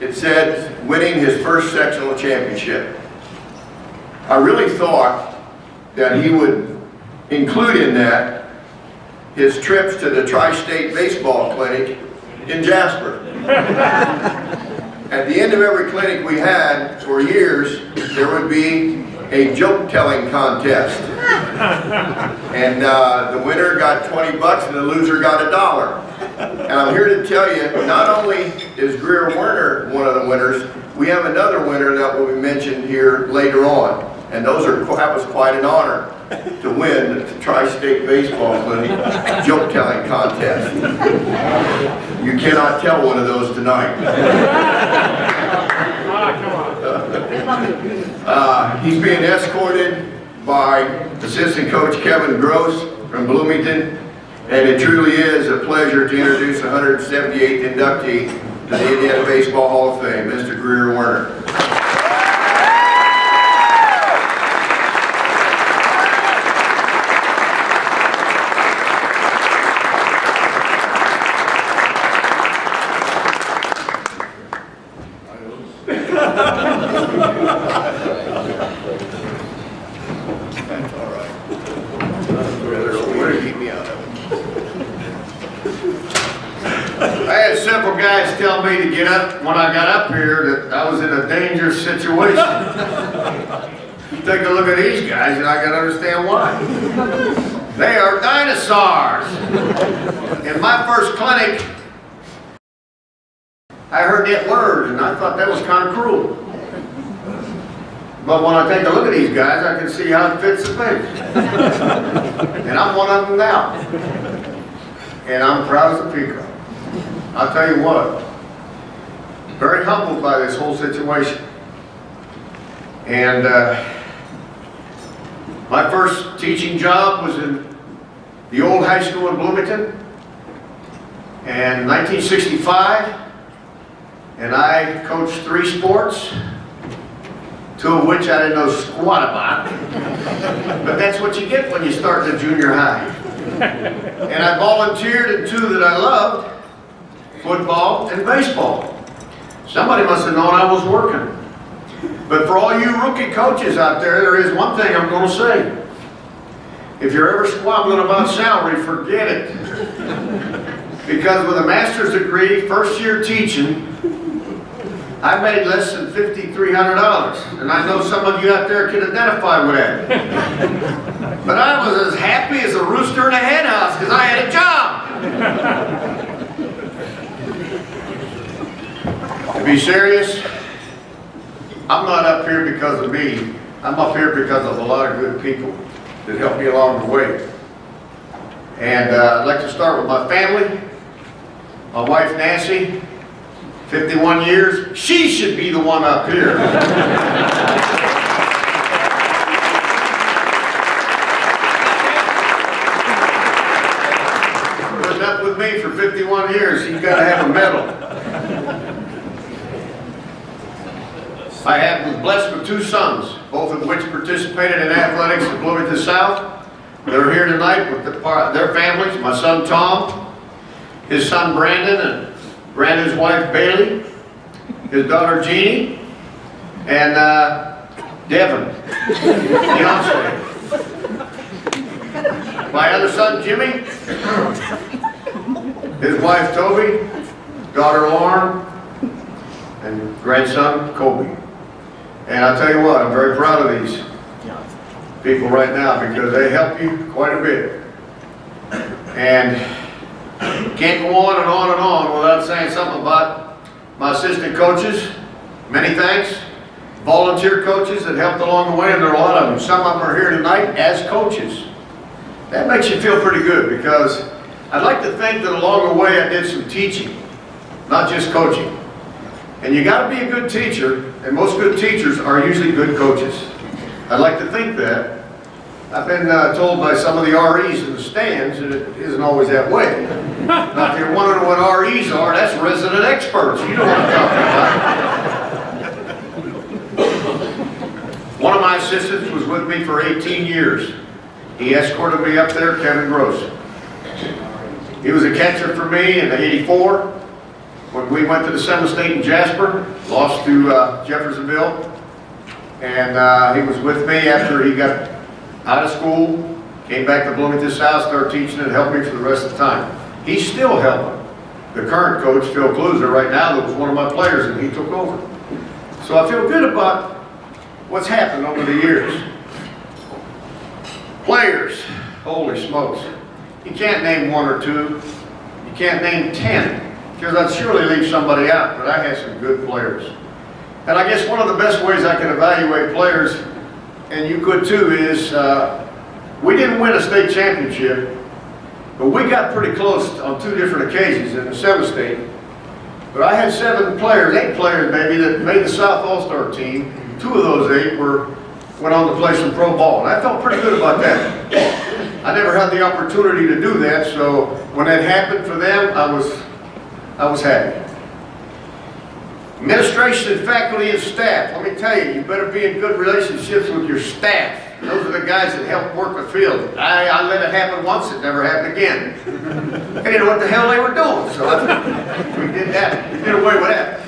it said winning his first sectional championship. I really thought that he would include in that his trips to the Tri-State Baseball Clinic in Jasper. At the end of every clinic we had for years, there would be a joke-telling contest. And the winner got 20 bucks and the loser got $1. And I'm here to tell you, not only is Greer Werner one of the winners, we have another winner that will be mentioned here later on. And that was quite an honor to win the Tri-State Baseball Clinic joke-telling contest. You cannot tell one of those tonight. He's being escorted by assistant coach Kevin Gross from Bloomington, and it truly is a pleasure to introduce the 178th inductee to the Indiana Baseball Hall of Fame, Mr. Greer Werner. Tell me to get up when I got up here that I was in a dangerous situation. Take a look at these guys and I can understand why. They are dinosaurs. In my first clinic, I heard that word and I thought that was kind of cruel. But when I take a look at these guys, I can see how it fits the picture. And I'm one of them now. And I'm proud as a peacock. I'll tell you what, very humbled by this whole situation. And my first teaching job was in the old high school in Bloomington. And in 1965, and I coached 3 sports, 2 of which I didn't know squat about. But that's what you get when you start the junior high. And I volunteered in 2 that I loved, football and baseball. Somebody must have known I was working. But for all you rookie coaches out there, there is one thing I'm going to say. If you're ever squabbling about salary, forget it. Because with a master's degree, first year teaching, I made less than $5,300. And I know some of you out there can identify with that. But I was as happy as a rooster in a hen house because I had a job. To be serious, I'm not up here because of me. I'm up here because of a lot of good people that helped me along the way. And I'd like to start with my family. My wife Nancy, 51 years. She should be the one up here. Putting up with me for 51 years, she's got to have a medal. I was blessed with 2 sons, both of which participated in athletics at Bloomington South. They're here tonight with their families. My son Tom, his son Brandon, and Brandon's wife Bailey, his daughter Jeannie, and Devin, Beyonce. my other son, Jimmy, his wife, Toby, daughter, Lauren, and grandson, Kobe. And I'll tell you what, I'm very proud of these people right now because they help you quite a bit. And can't go on and on and on without saying something about my assistant coaches. Many thanks. Volunteer coaches that helped along the way, and there are a lot of them. Some of them are here tonight as coaches. That makes you feel pretty good because I'd like to think that along the way I did some teaching, not just coaching. And you got to be a good teacher, and most good teachers are usually good coaches. I'd like to think that. I've been told by some of the REs in the stands that it isn't always that way. Now, if you're wondering what REs are, that's resident experts. You know what I'm talking about. One of my assistants was with me for 18 years. He escorted me up there, Kevin Gross. He was a catcher for me in '84 when we went to the semi-state in Jasper, lost to Jeffersonville. And he was with me after he got out of school, came back to Bloomington South, started teaching and helped me for the rest of the time. He's still helping. The current coach, Phil Kluser, right now, that was one of my players, and he took over. So I feel good about what's happened over the years. Players, holy smokes. You can't name one or two. You can't name 10, because I'd surely leave somebody out, but I had some good players. And I guess one of the best ways I can evaluate players, and you could too, is we didn't win a state championship, but we got pretty close on 2 different occasions in the semi-state. But I had 7 players, 8 players maybe, that made the South All-Star team. 2 of those 8 went on to play some pro ball, and I felt pretty good about that. I never had the opportunity to do that, so when that happened for them, I was happy. Administration and faculty and staff, let me tell you, you better be in good relationships with your staff. Those are the guys that help work the field. I let it happen once, it never happened again. I didn't know what the hell they were doing, so we did that. We did away with that.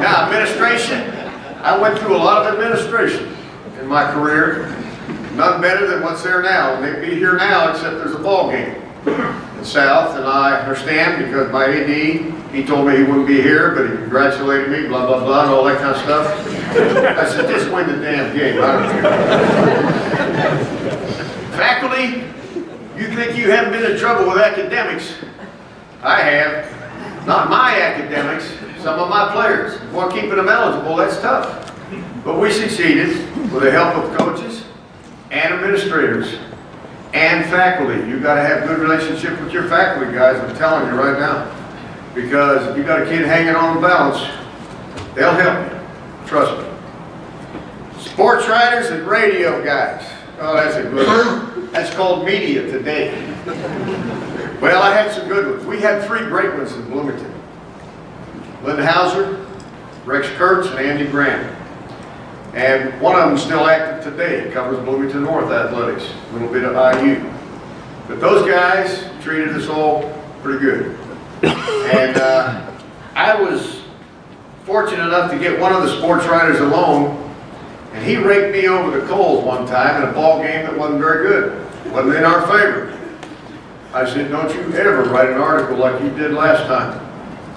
Now, administration, I went through a lot of administration in my career. None better than what's there now. And they'd be here now, except there's a ball game in South, and I understand because my AD, he told me he wouldn't be here, but he congratulated me, blah, blah, blah, and all that kind of stuff. I said, just win the damn game. I don't care. Faculty, you think you haven't been in trouble with academics? I have. Not my academics, some of my players. Well, keeping them eligible, that's tough. But we succeeded with the help of coaches and administrators and faculty. You've got to have good relationship with your faculty, guys, I'm telling you right now. Because if you've got a kid hanging on the balance, they'll help you. Trust me. Sports writers and radio guys. Oh, that's a good one. That's called media today. Well, I had some good ones. We had 3 great ones in Bloomington. Linda Hauser, Rex Kurtz, and Andy Grant. And one of them still active today. Covers Bloomington North Athletics, a little bit of IU. But those guys treated us all pretty good. And I was fortunate enough to get one of the sports writers alone, and he raked me over the coals one time in a ball game that wasn't very good. Wasn't in our favor. I said, don't you ever write an article like you did last time,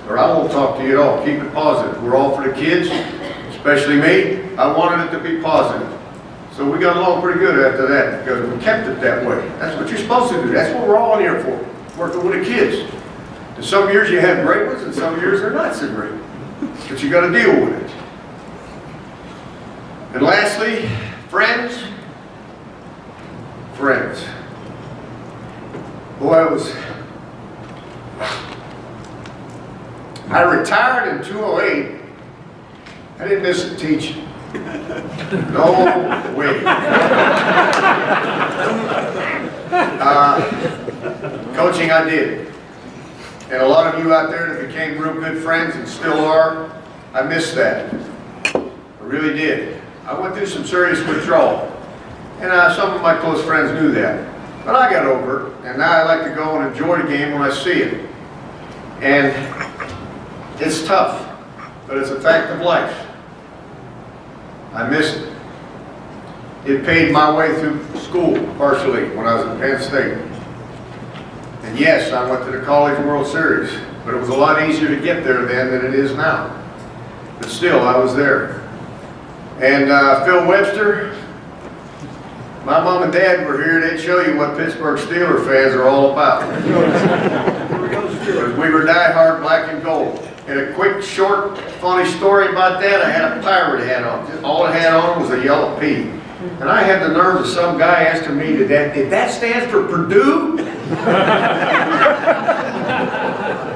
or I won't talk to you at all. Keep it positive. We're all for the kids, especially me. I wanted it to be positive. So we got along pretty good after that because we kept it that way. That's what you're supposed to do. That's what we're all in here for, working with the kids. And some years you have great ones and some years they're not so great. But you got to deal with it. And lastly, friends. Friends. Boy, I retired in 2008. I didn't miss a teaching. No way. Coaching I did. And a lot of you out there that became real good friends and still are, I missed that. I really did. I went through some serious withdrawal. And some of my close friends knew that. But I got over it, and now I like to go and enjoy the game when I see it. And it's tough, but it's a fact of life. I miss it. it paid my way through school partially when I was at Penn State. And yes, I went to the College World Series, but it was a lot easier to get there then than it is now. But still, I was there. And Phil Webster, my mom and dad were here. They'd show you what Pittsburgh Steelers fans are all about. We were diehard black and gold. And a quick, short, funny story about that, I had a pirate hat on. All I had on was a yellow pea. And I had the nerve of some guy asking me, did that stand for Purdue?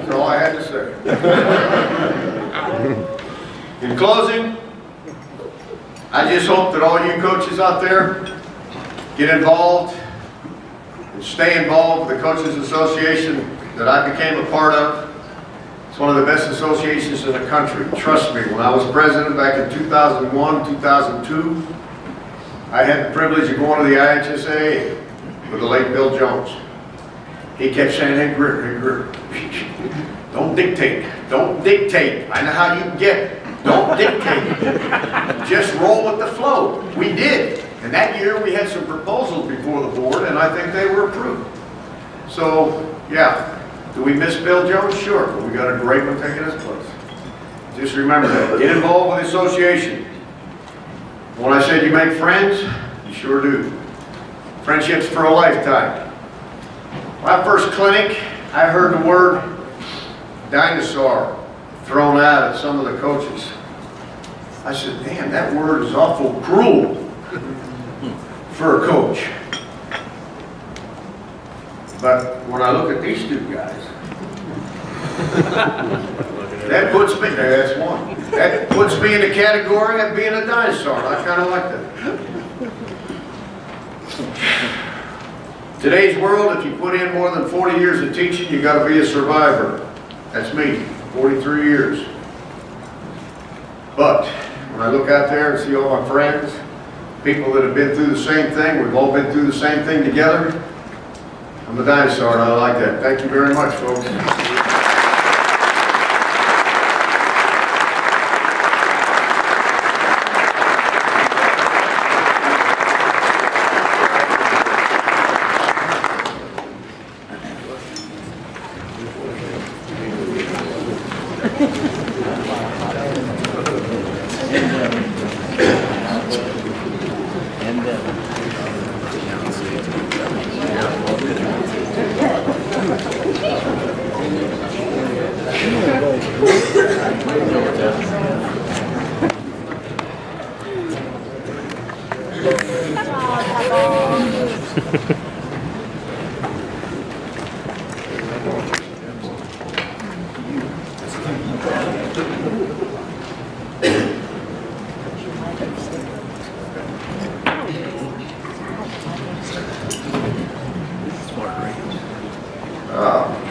That's all I had to say. In closing, I just hope that all you coaches out there get involved and stay involved with the Coaches Association that I became a part of. It's one of the best associations in the country. Trust me, when I was president back in 2001, 2002, I had the privilege of going to the IHSBCA with the late Bill Jones. He kept saying, hey, Grier, don't dictate. Don't dictate. I know how you get it. Don't dictate. Just roll with the flow. We did. And that year we had some proposals before the board, and I think they were approved. So, yeah. Do we miss Bill Jones? Sure, but we got a great one taking his place. Just remember that. Get involved with the association. When I said you make friends, you sure do. Friendships for a lifetime. My first clinic, I heard the word dinosaur thrown out at some of the coaches. I said, damn, that word is awful cruel for a coach. But when I look at these two guys, that puts me, that's one. That puts me in the category of being a dinosaur. I kind of like that. Today's world, if you put in more than 40 years of teaching, you got to be a survivor. That's me, 43 years. But when I look out there and see all my friends, people that have been through the same thing, we've all been through the same thing together, I'm a dinosaur, and I like that. Thank you very much, folks.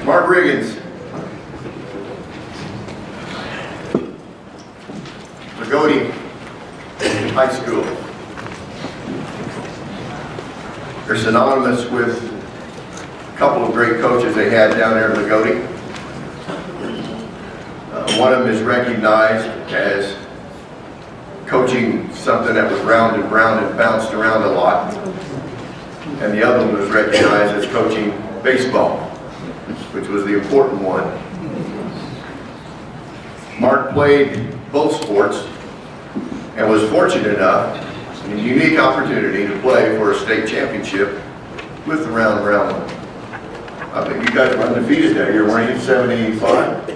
Mark Riggins. Lagodi High School. They're synonymous with a couple of great coaches they had down there in Lagodi. One of them is recognized as coaching something that was round and brown and bounced around a lot. And the other one was recognized as coaching baseball, which was the important one. Mark played both sports and was fortunate enough, in a unique opportunity, to play for a state championship with the round and brown one. I think you guys were undefeated that year, weren't you? 785?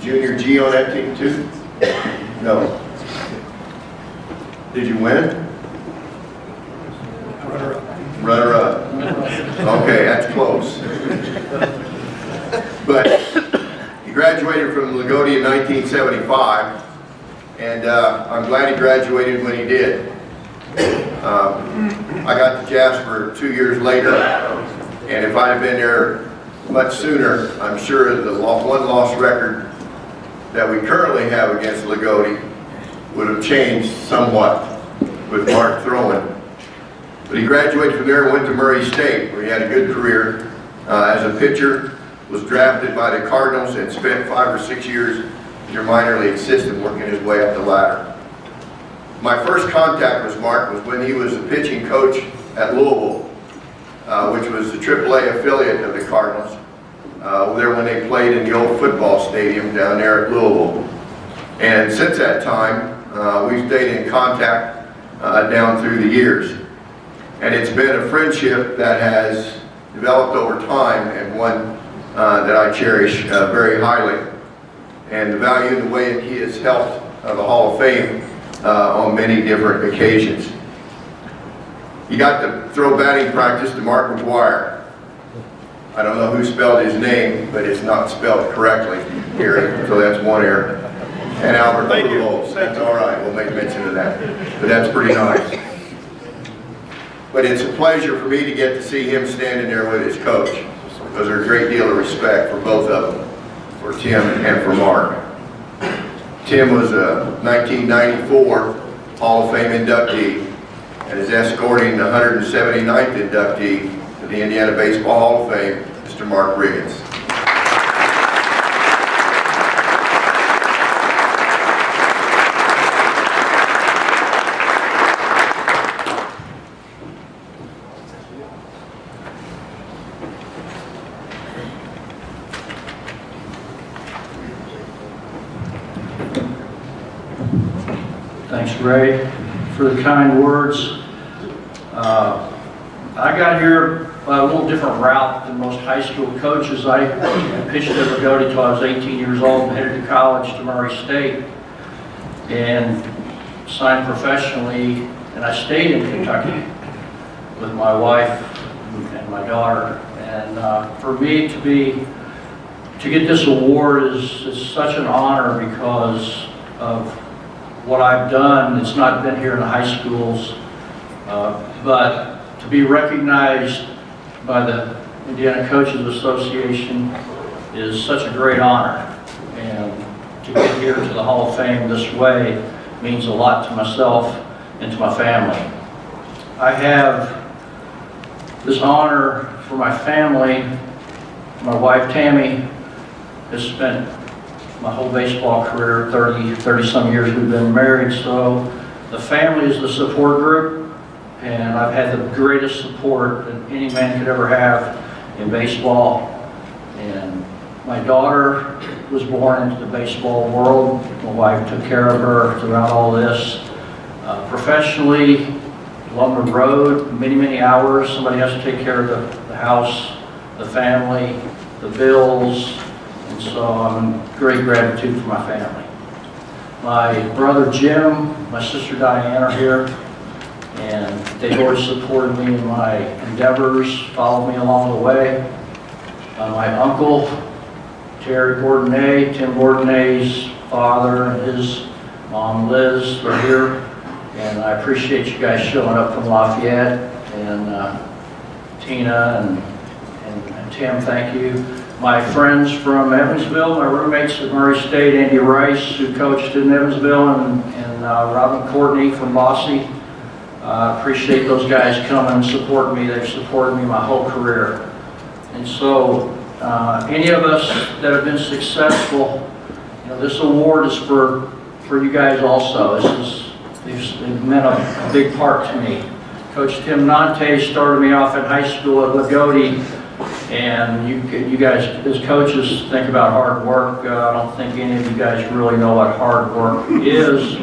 Junior G on that team too? No. Did you win? Runner-up. Okay, that's close. But he graduated from Lagodi in 1975, and I'm glad he graduated when he did. I got to Jasper 2 years later, and if I'd have been there much sooner, I'm sure the one-loss record that we currently have against Lagodi would have changed somewhat with Mark throwing. But he graduated from there and went to Murray State, where he had a good career as a pitcher, was drafted by the Cardinals, and spent 5 or 6 years in their minor league system working his way up the ladder. My first contact with Mark was when he was the pitching coach at Louisville, which was the AAA affiliate of the Cardinals. There when they played in the old football stadium down there at Louisville. And since that time, we've stayed in contact down through the years. And it's been a friendship that has developed over time, and one that I cherish very highly. And the value and the way he has helped the Hall of Fame on many different occasions. He got to throw batting practice to Mark McGuire. I don't know who spelled his name, but it's not spelled correctly here, so that's one error. And Albert Pujols. That's all right, we'll make mention of that. But that's pretty nice. But it's a pleasure for me to get to see him standing there with his coach, because there's a great deal of respect for both of them, for Tim and for Mark. Tim was a 1994 Hall of Fame inductee and is escorting the 179th inductee to the Indiana Baseball Hall of Fame, Mr. Mark Riggins. Thanks, Ray, for the kind words. I got here by a little different route than most high school coaches. I pitched at Lagodi until I was 18 years old and headed to college to Murray State and signed professionally, and I stayed in Kentucky with my wife and my daughter. And for me to get this award is such an honor because of what I've done. It's not been here in the high schools, but to be recognized by the Indiana Coaches Association is such a great honor. And to get here to the Hall of Fame this way means a lot to myself and to my family. I have this honor for my family. My wife Tammy has spent my whole baseball career, 30 some years we've been married, so the family is the support group, and I've had the greatest support that any man could ever have in baseball. And my daughter was born into the baseball world. My wife took care of her throughout all this. Professionally, along the road, many hours, somebody has to take care of the house, the family, the bills. And so I'm in great gratitude for my family. My brother Jim, my sister Diane are here, and they've always supported me in my endeavors, followed me along the way. My uncle, Terry Bourdonnais, Tim Bourdonnais' father, and his mom Liz are here, and I appreciate you guys showing up from Lafayette, and Tina and Tim, thank you. My friends from Evansville, my roommates at Murray State, Andy Rice, who coached in Evansville, and Robin Courtney from Bosse. I appreciate those guys coming and supporting me. They've supported me my whole career. And so, any of us that have been successful, this award is for you guys also. They've meant a big part to me. Coach Tim Nante started me off in high school at Lagodi. And you guys, as coaches, think about hard work. I don't think any of you guys really know what hard work is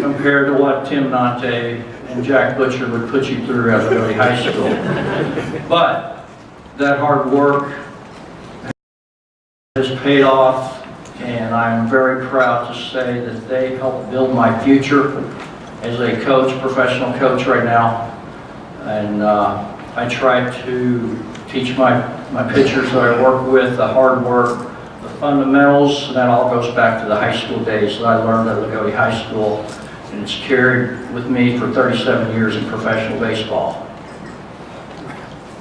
compared to what Tim Nante and Jack Butcher would put you through at Lagodi High School. But that hard work has paid off, and I'm very proud to say that they helped build my future as a coach, professional coach right now. And I try to teach my pitchers that I work with the hard work, the fundamentals, and that all goes back to the high school days that I learned at Lagodi High School, and it's carried with me for 37 years in professional baseball.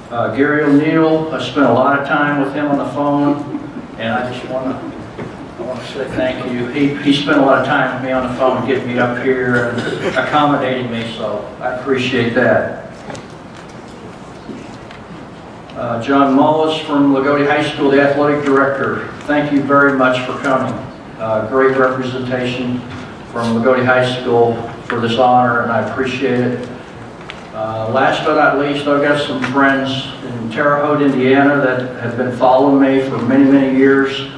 Gary O'Neill, I spent a lot of time with him on the phone, and I just want to say thank you. He spent a lot of time with me on the phone, getting me up here and accommodating me, so I appreciate that. John Mullis from Lagodi High School, the athletic director. Thank you very much for coming. Great representation from Lagodi High School for this honor, and I appreciate it. Last but not least, I've got some friends in Terre Haute, Indiana that have been following me for many, many years.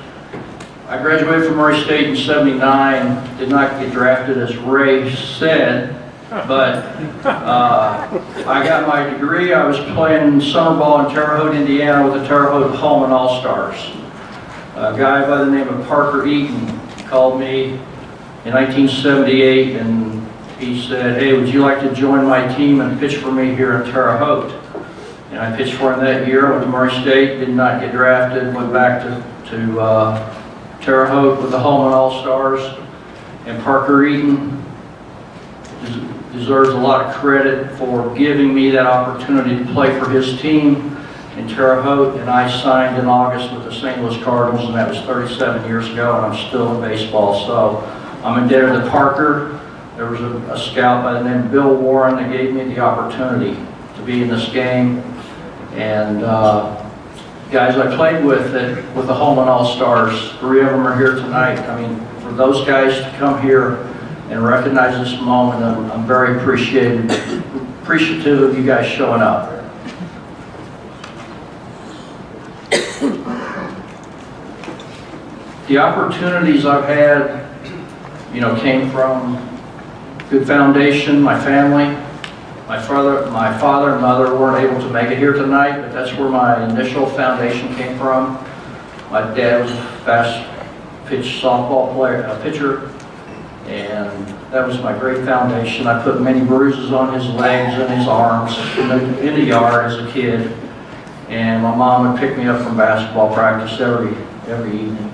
I graduated from Murray State in '79, did not get drafted as Ray said, but I got my degree. I was playing summer ball in Terre Haute, Indiana with the Terre Haute Holman All-Stars. A guy by the name of Parker Eaton called me in 1978 and he said, hey, would you like to join my team and pitch for me here in Terre Haute? And I pitched for him that year, went to Murray State, did not get drafted, went back to Terre Haute with the Holman All-Stars. And Parker Eaton deserves a lot of credit for giving me that opportunity to play for his team in Terre Haute. And I signed in August with the St. Louis Cardinals, and that was 37 years ago, and I'm still in baseball. So I'm indebted to Parker. There was a scout by the name of Bill Warren that gave me the opportunity to be in this game. And guys I played with the Holman All-Stars, 3 of them are here tonight. I mean, for those guys to come here and recognize this moment, I'm very appreciative of you guys showing up. The opportunities I've had, came from good foundation, my family. My father and mother weren't able to make it here tonight, but that's where my initial foundation came from. My dad was a fast pitch softball pitcher, and that was my great foundation. I put many bruises on his legs and his arms in the yard as a kid, and my mom would pick me up from basketball practice every evening.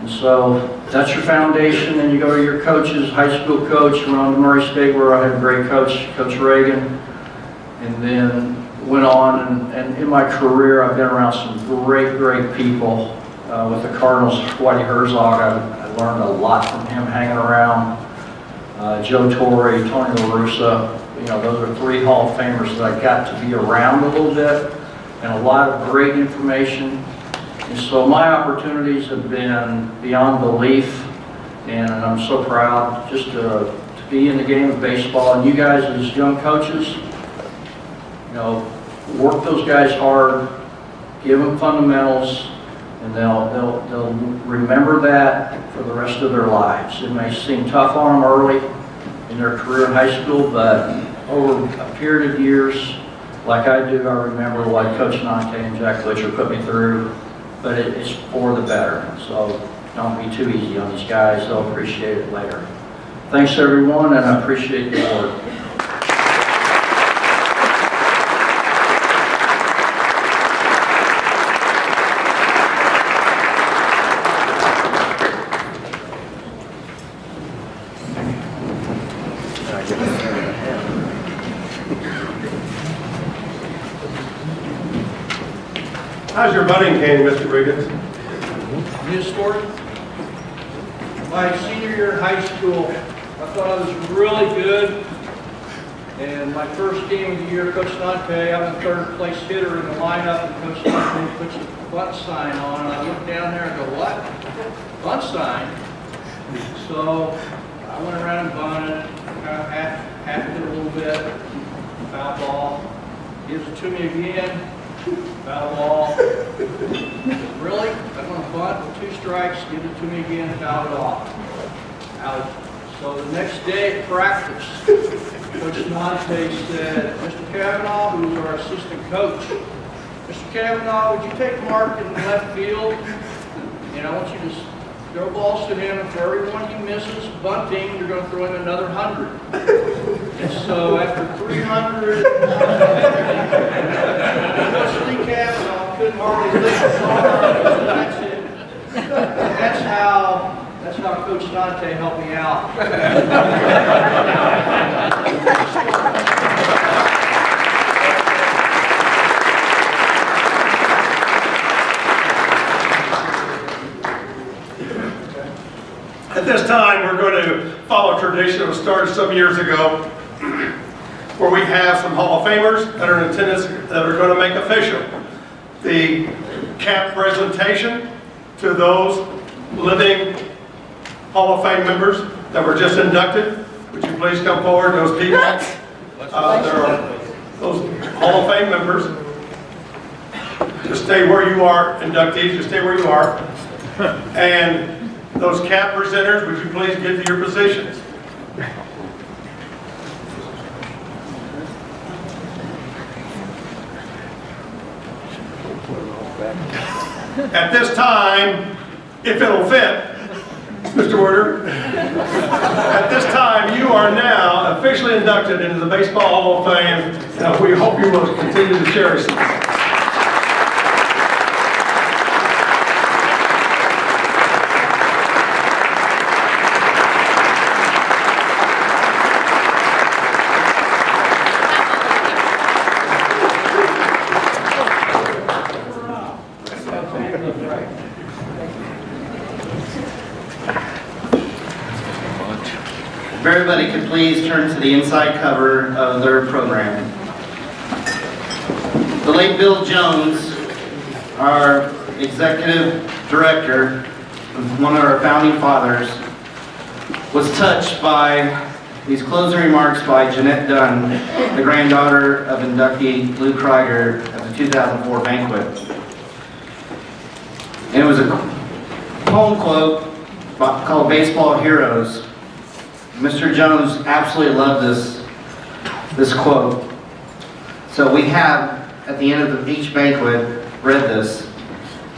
And so that's your foundation, and you go to your coaches, high school coach, went on to Murray State where I had a great coach, Coach Reagan, and then went on, and in my career I've been around some great people. With the Cardinals, Whitey Herzog, I learned a lot from him hanging around. Joe Torre, Tony La Russa, those are 3 Hall of Famers that I got to be around a little bit, and a lot of great information. And so my opportunities have been beyond belief, and I'm so proud just to be in the game of baseball. And you guys as young coaches, work those guys hard, give them fundamentals, and they'll remember that for the rest of their lives. It may seem tough on them early in their career in high school, but over a period of years, like I do, I remember what Coach Nante and Jack Butcher put me through. But it's for the better. So don't be too easy on these guys. They'll appreciate it later. Thanks everyone, and I appreciate the award. How's your butting game, Mr. Wiggins? His story? My senior year in high school, I thought I was really good. And my first game of the year, Coach Nante, I'm the 3rd place hitter in the lineup, and Coach Nante puts a bunt sign on, and I look down there and go, what? Bunt sign? So I went around and bunted, kind of half it a little bit, foul ball, gives it to me again. Foul ball. Really? I'm going to bunt with 2 strikes, give it to me again, foul it off. Out. So the next day at practice, Coach Nante said, Mr. Cavanaugh, who was our assistant coach, Mr. Cavanaugh, would you take Mark in the left field? And I want you to throw balls to him, and for every one he misses bunting, you're going to throw him another 100. And so after 300, Coach Lee Cavanaugh couldn't hardly lift his arm. That's it. That's how Coach Nante helped me out. At this time, we're going to follow a tradition that was started some years ago, where we have some Hall of Famers that are in attendance that are going to make official the cap presentation to those living Hall of Fame members that were just inducted. would you please come forward, those people? There are those Hall of Fame members. Just stay where you are, inductees, just stay where you are. And those cap presenters, would you please get to your positions? At this time, if it'll fit, Mr. Werder, at this time, you are now officially inducted into the Baseball Hall of Fame, and we hope you will continue to cherish it. If everybody could please turn to the inside cover of their program. The late Bill Jones, our executive director, one of our founding fathers, was touched by these closing remarks by Jeanette Dunn, the granddaughter of inductee Lou Krieger at the 2004 banquet. And it was a poem quote called Baseball Heroes. Mr. Jones absolutely loved this quote. So we have, at the end of each banquet, read this.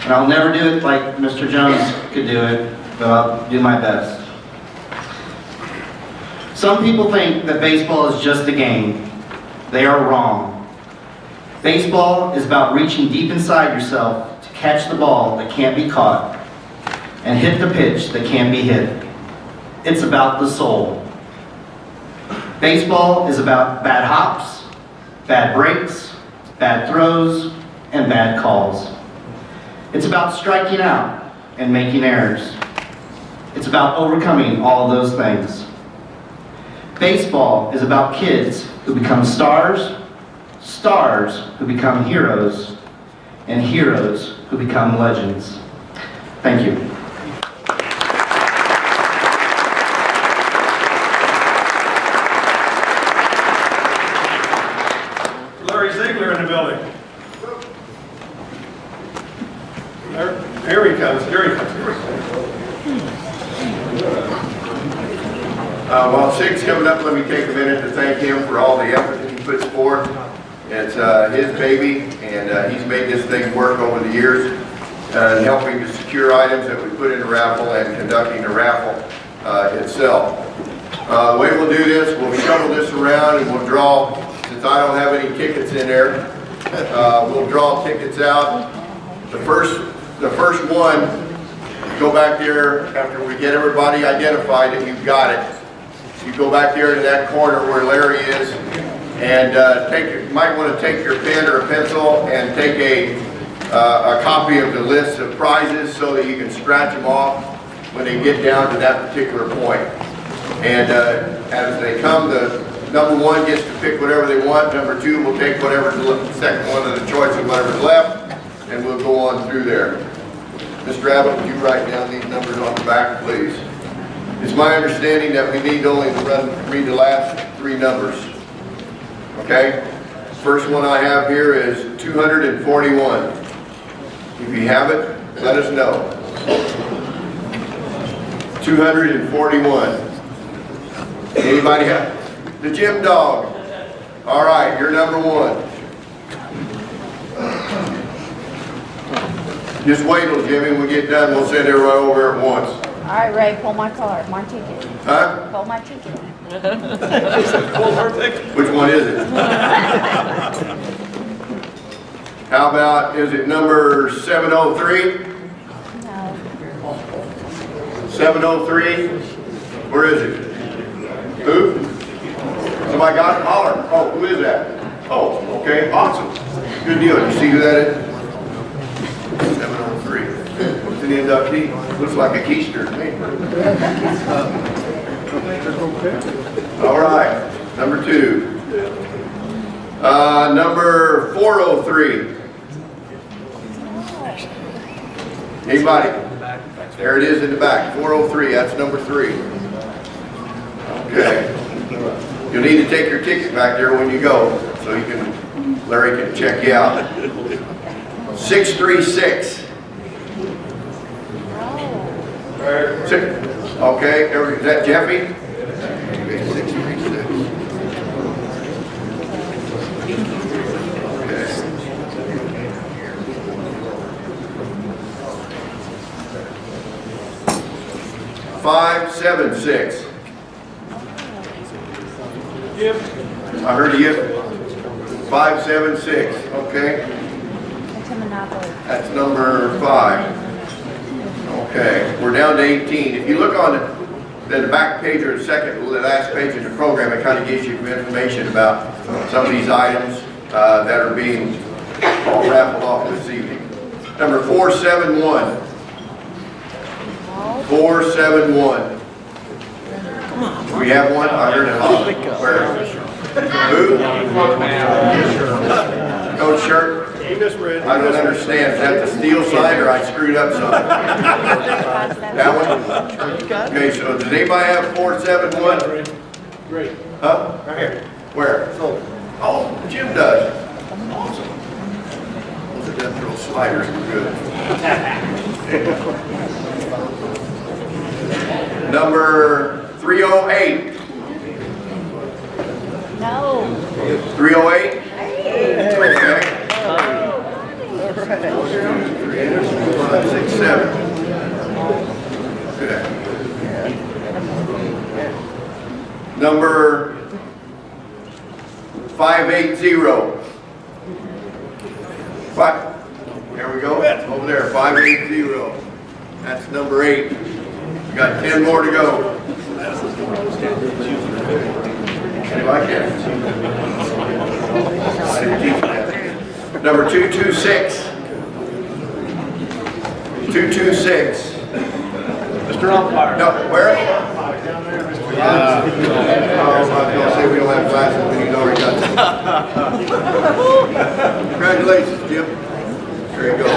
And I'll never do it like Mr. Jones could do it, but I'll do my best. Some people think that baseball is just a game. They are wrong. Baseball is about reaching deep inside yourself to catch the ball that can't be caught and hit the pitch that can't be hit. It's about the soul. Baseball is about bad hops, bad breaks, bad throws, and bad calls. It's about striking out and making errors. It's about overcoming all those things. Baseball is about kids who become stars, stars who become heroes, and heroes who become legends. Thank you. In the building. Here he comes. While Sig's coming up, let me take a minute to thank him for all the effort that he puts forth. It's his baby, and he's made this thing work over the years, and helping to secure items that we put in the raffle and conducting the raffle itself. The way we'll do this, we'll shuffle this around and we'll draw. Since I don't have any tickets in there, we'll draw tickets out. The first one, go back there after we get everybody identified if you've got it. You go back there to that corner where Larry is, and you might want to take your pen or a pencil and take a copy of the list of prizes so that you can scratch them off when they get down to that particular point. And as they come, the number one gets to pick whatever they want. Number two will take whatever's second one of the choice of whatever's left, and we'll go on through there. Mr. Abbott, would you write down these numbers on the back, please? It's my understanding that we need only to read the last three numbers. Okay? First one I have here is 241. If you have it, let us know. 241. Anybody have? The Gym Dog. All right, you're number one. Just wait till Jimmy, when we get done, we'll send everybody over at once. All right, Ray, pull my card, my ticket. Huh? Pull my ticket. Which one is it? How about, is it number 703? No. 703? Where is it? Who? Somebody got it? Holler. Oh, who is that? Oh, okay, awesome. Good deal. You see who that is? 703. What's an inductee? Looks like a keister to me. All right, number two. Number 403. Anybody? There it is in the back. 403, that's number 3. Okay. You'll need to take your ticket back there when you go, so Larry can check you out. 636. Okay, is that Jeffy? Okay, 636. Okay. 576. I heard you. 576, okay. It's a monopoly. That's number 5. Okay, we're down to 18. If you look on the back page or the last page of the program, it kind of gives you information about some of these items that are being raffled off this evening. Number 471. 471. We have one? I heard it. Where? Who? Coach Shirt? I don't understand. Is that the steel sign or I screwed up something? That one? Okay, so does anybody have 471? Great. Huh? Right here. Where? Oh, Jim does. Awesome. Those are death row sliders are good. Number 308. No. 308? Okay. 5, 6, 7. Good. Number 580. There we go. Over there, 580. That's number 8. We got 10 more to go. You like it? I didn't teach that. Number 226. 226. Mr. Umpire. No, where? I was going to say we don't have classes, but he's already got them. Congratulations, Jim. There you go.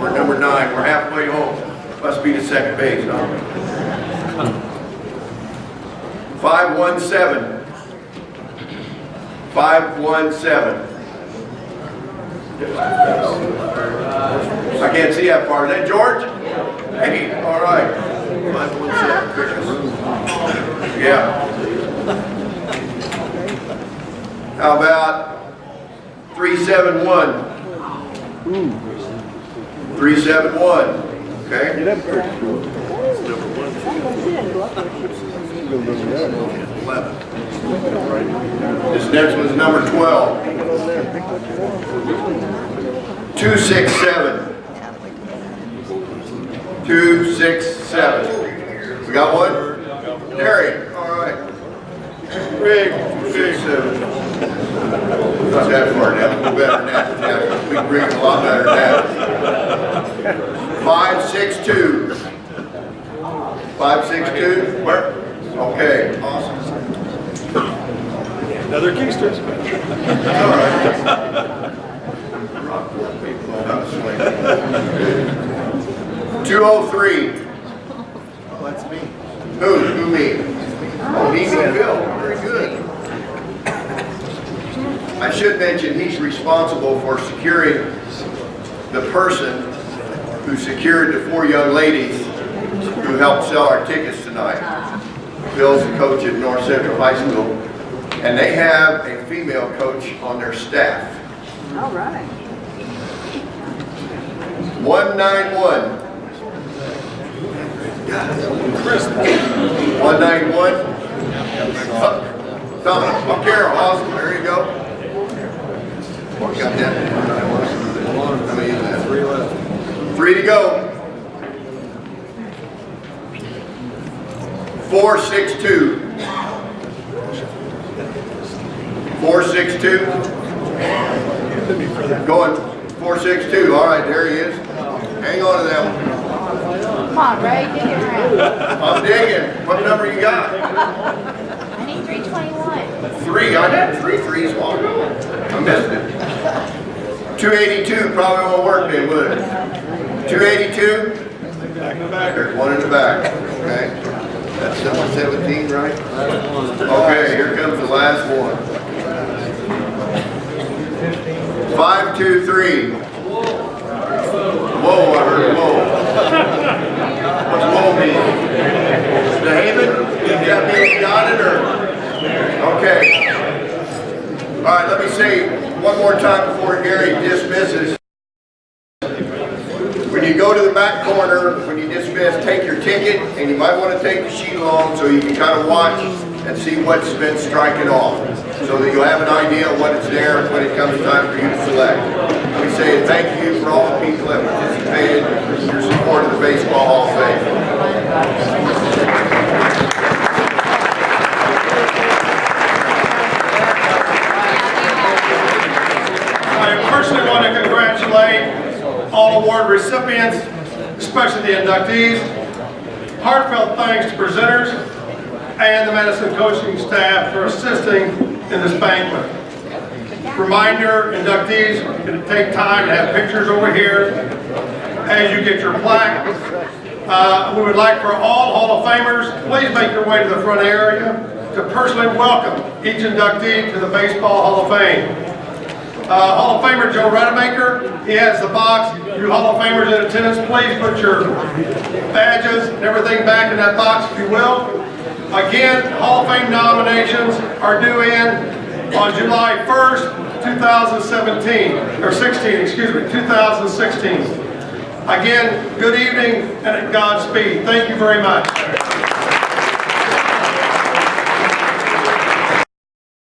We're number 9. We're halfway home. Must be the second page, huh? 517. 517. I can't see that far. Is that George? Hey, all right. 517, Chris. Yeah. How about 371? 371. Okay. This next one's number 12. 267. 267. We got one? Darian. All right. Rick. 267. Not that far now. We'll do better than that. We can bring it a lot better than that. 562. 562. Where? Okay. Awesome. Another Kingsters. All right. 203. Oh, that's me. Who me? Oh, me, Bill. Very good. I should mention he's responsible for securing the person who secured the 4 young ladies who helped sell our tickets tonight. Bill's the coach at North Central High School, and they have a female coach on their staff. All right. 191. 191. Oh, Carol, awesome. There you go. Got that? How many is that? 3 left. 3 to go. 462. 462. Going 462. All right, there he is. Hang on to that one. Come on, Ray, dig it around. I'm digging. What number you got? I need 321. 3. I had 3 threes a while ago. I missed it. 282 probably won't work then, would it? 282? Back in the back. There's one in the back. Okay. That's number 17, right? Okay, here comes the last one. 5, 2, 3. Whoa, I heard whoa. What's whoa mean? The Haven? You got me got it or? Okay. All right, let me say one more time before Gary dismisses. When you go to the back corner, when you dismiss, take your ticket, and you might want to take the sheet along so you can kind of watch and see what's been striking off, so that you'll have an idea of what is there when it comes time for you to select. Let me say thank you for all the people that participated, for your support of the Baseball Hall of Fame. I personally want to congratulate all award recipients, especially the inductees. Heartfelt thanks to presenters and the medicine coaching staff for assisting in this banquet. Reminder, inductees can take time to have pictures over here as you get your plaque. We would like for all Hall of Famers, please make your way to the front area to personally welcome each inductee to the Baseball Hall of Fame. Hall of Famer Joe Rademacher, he has the box. You Hall of Famers in attendance, please put your badges and everything back in that box if you will. Again, Hall of Fame nominations are due in on July 1st, 2017, or 16, excuse me, 2016. Again, good evening and Godspeed. Thank you very much.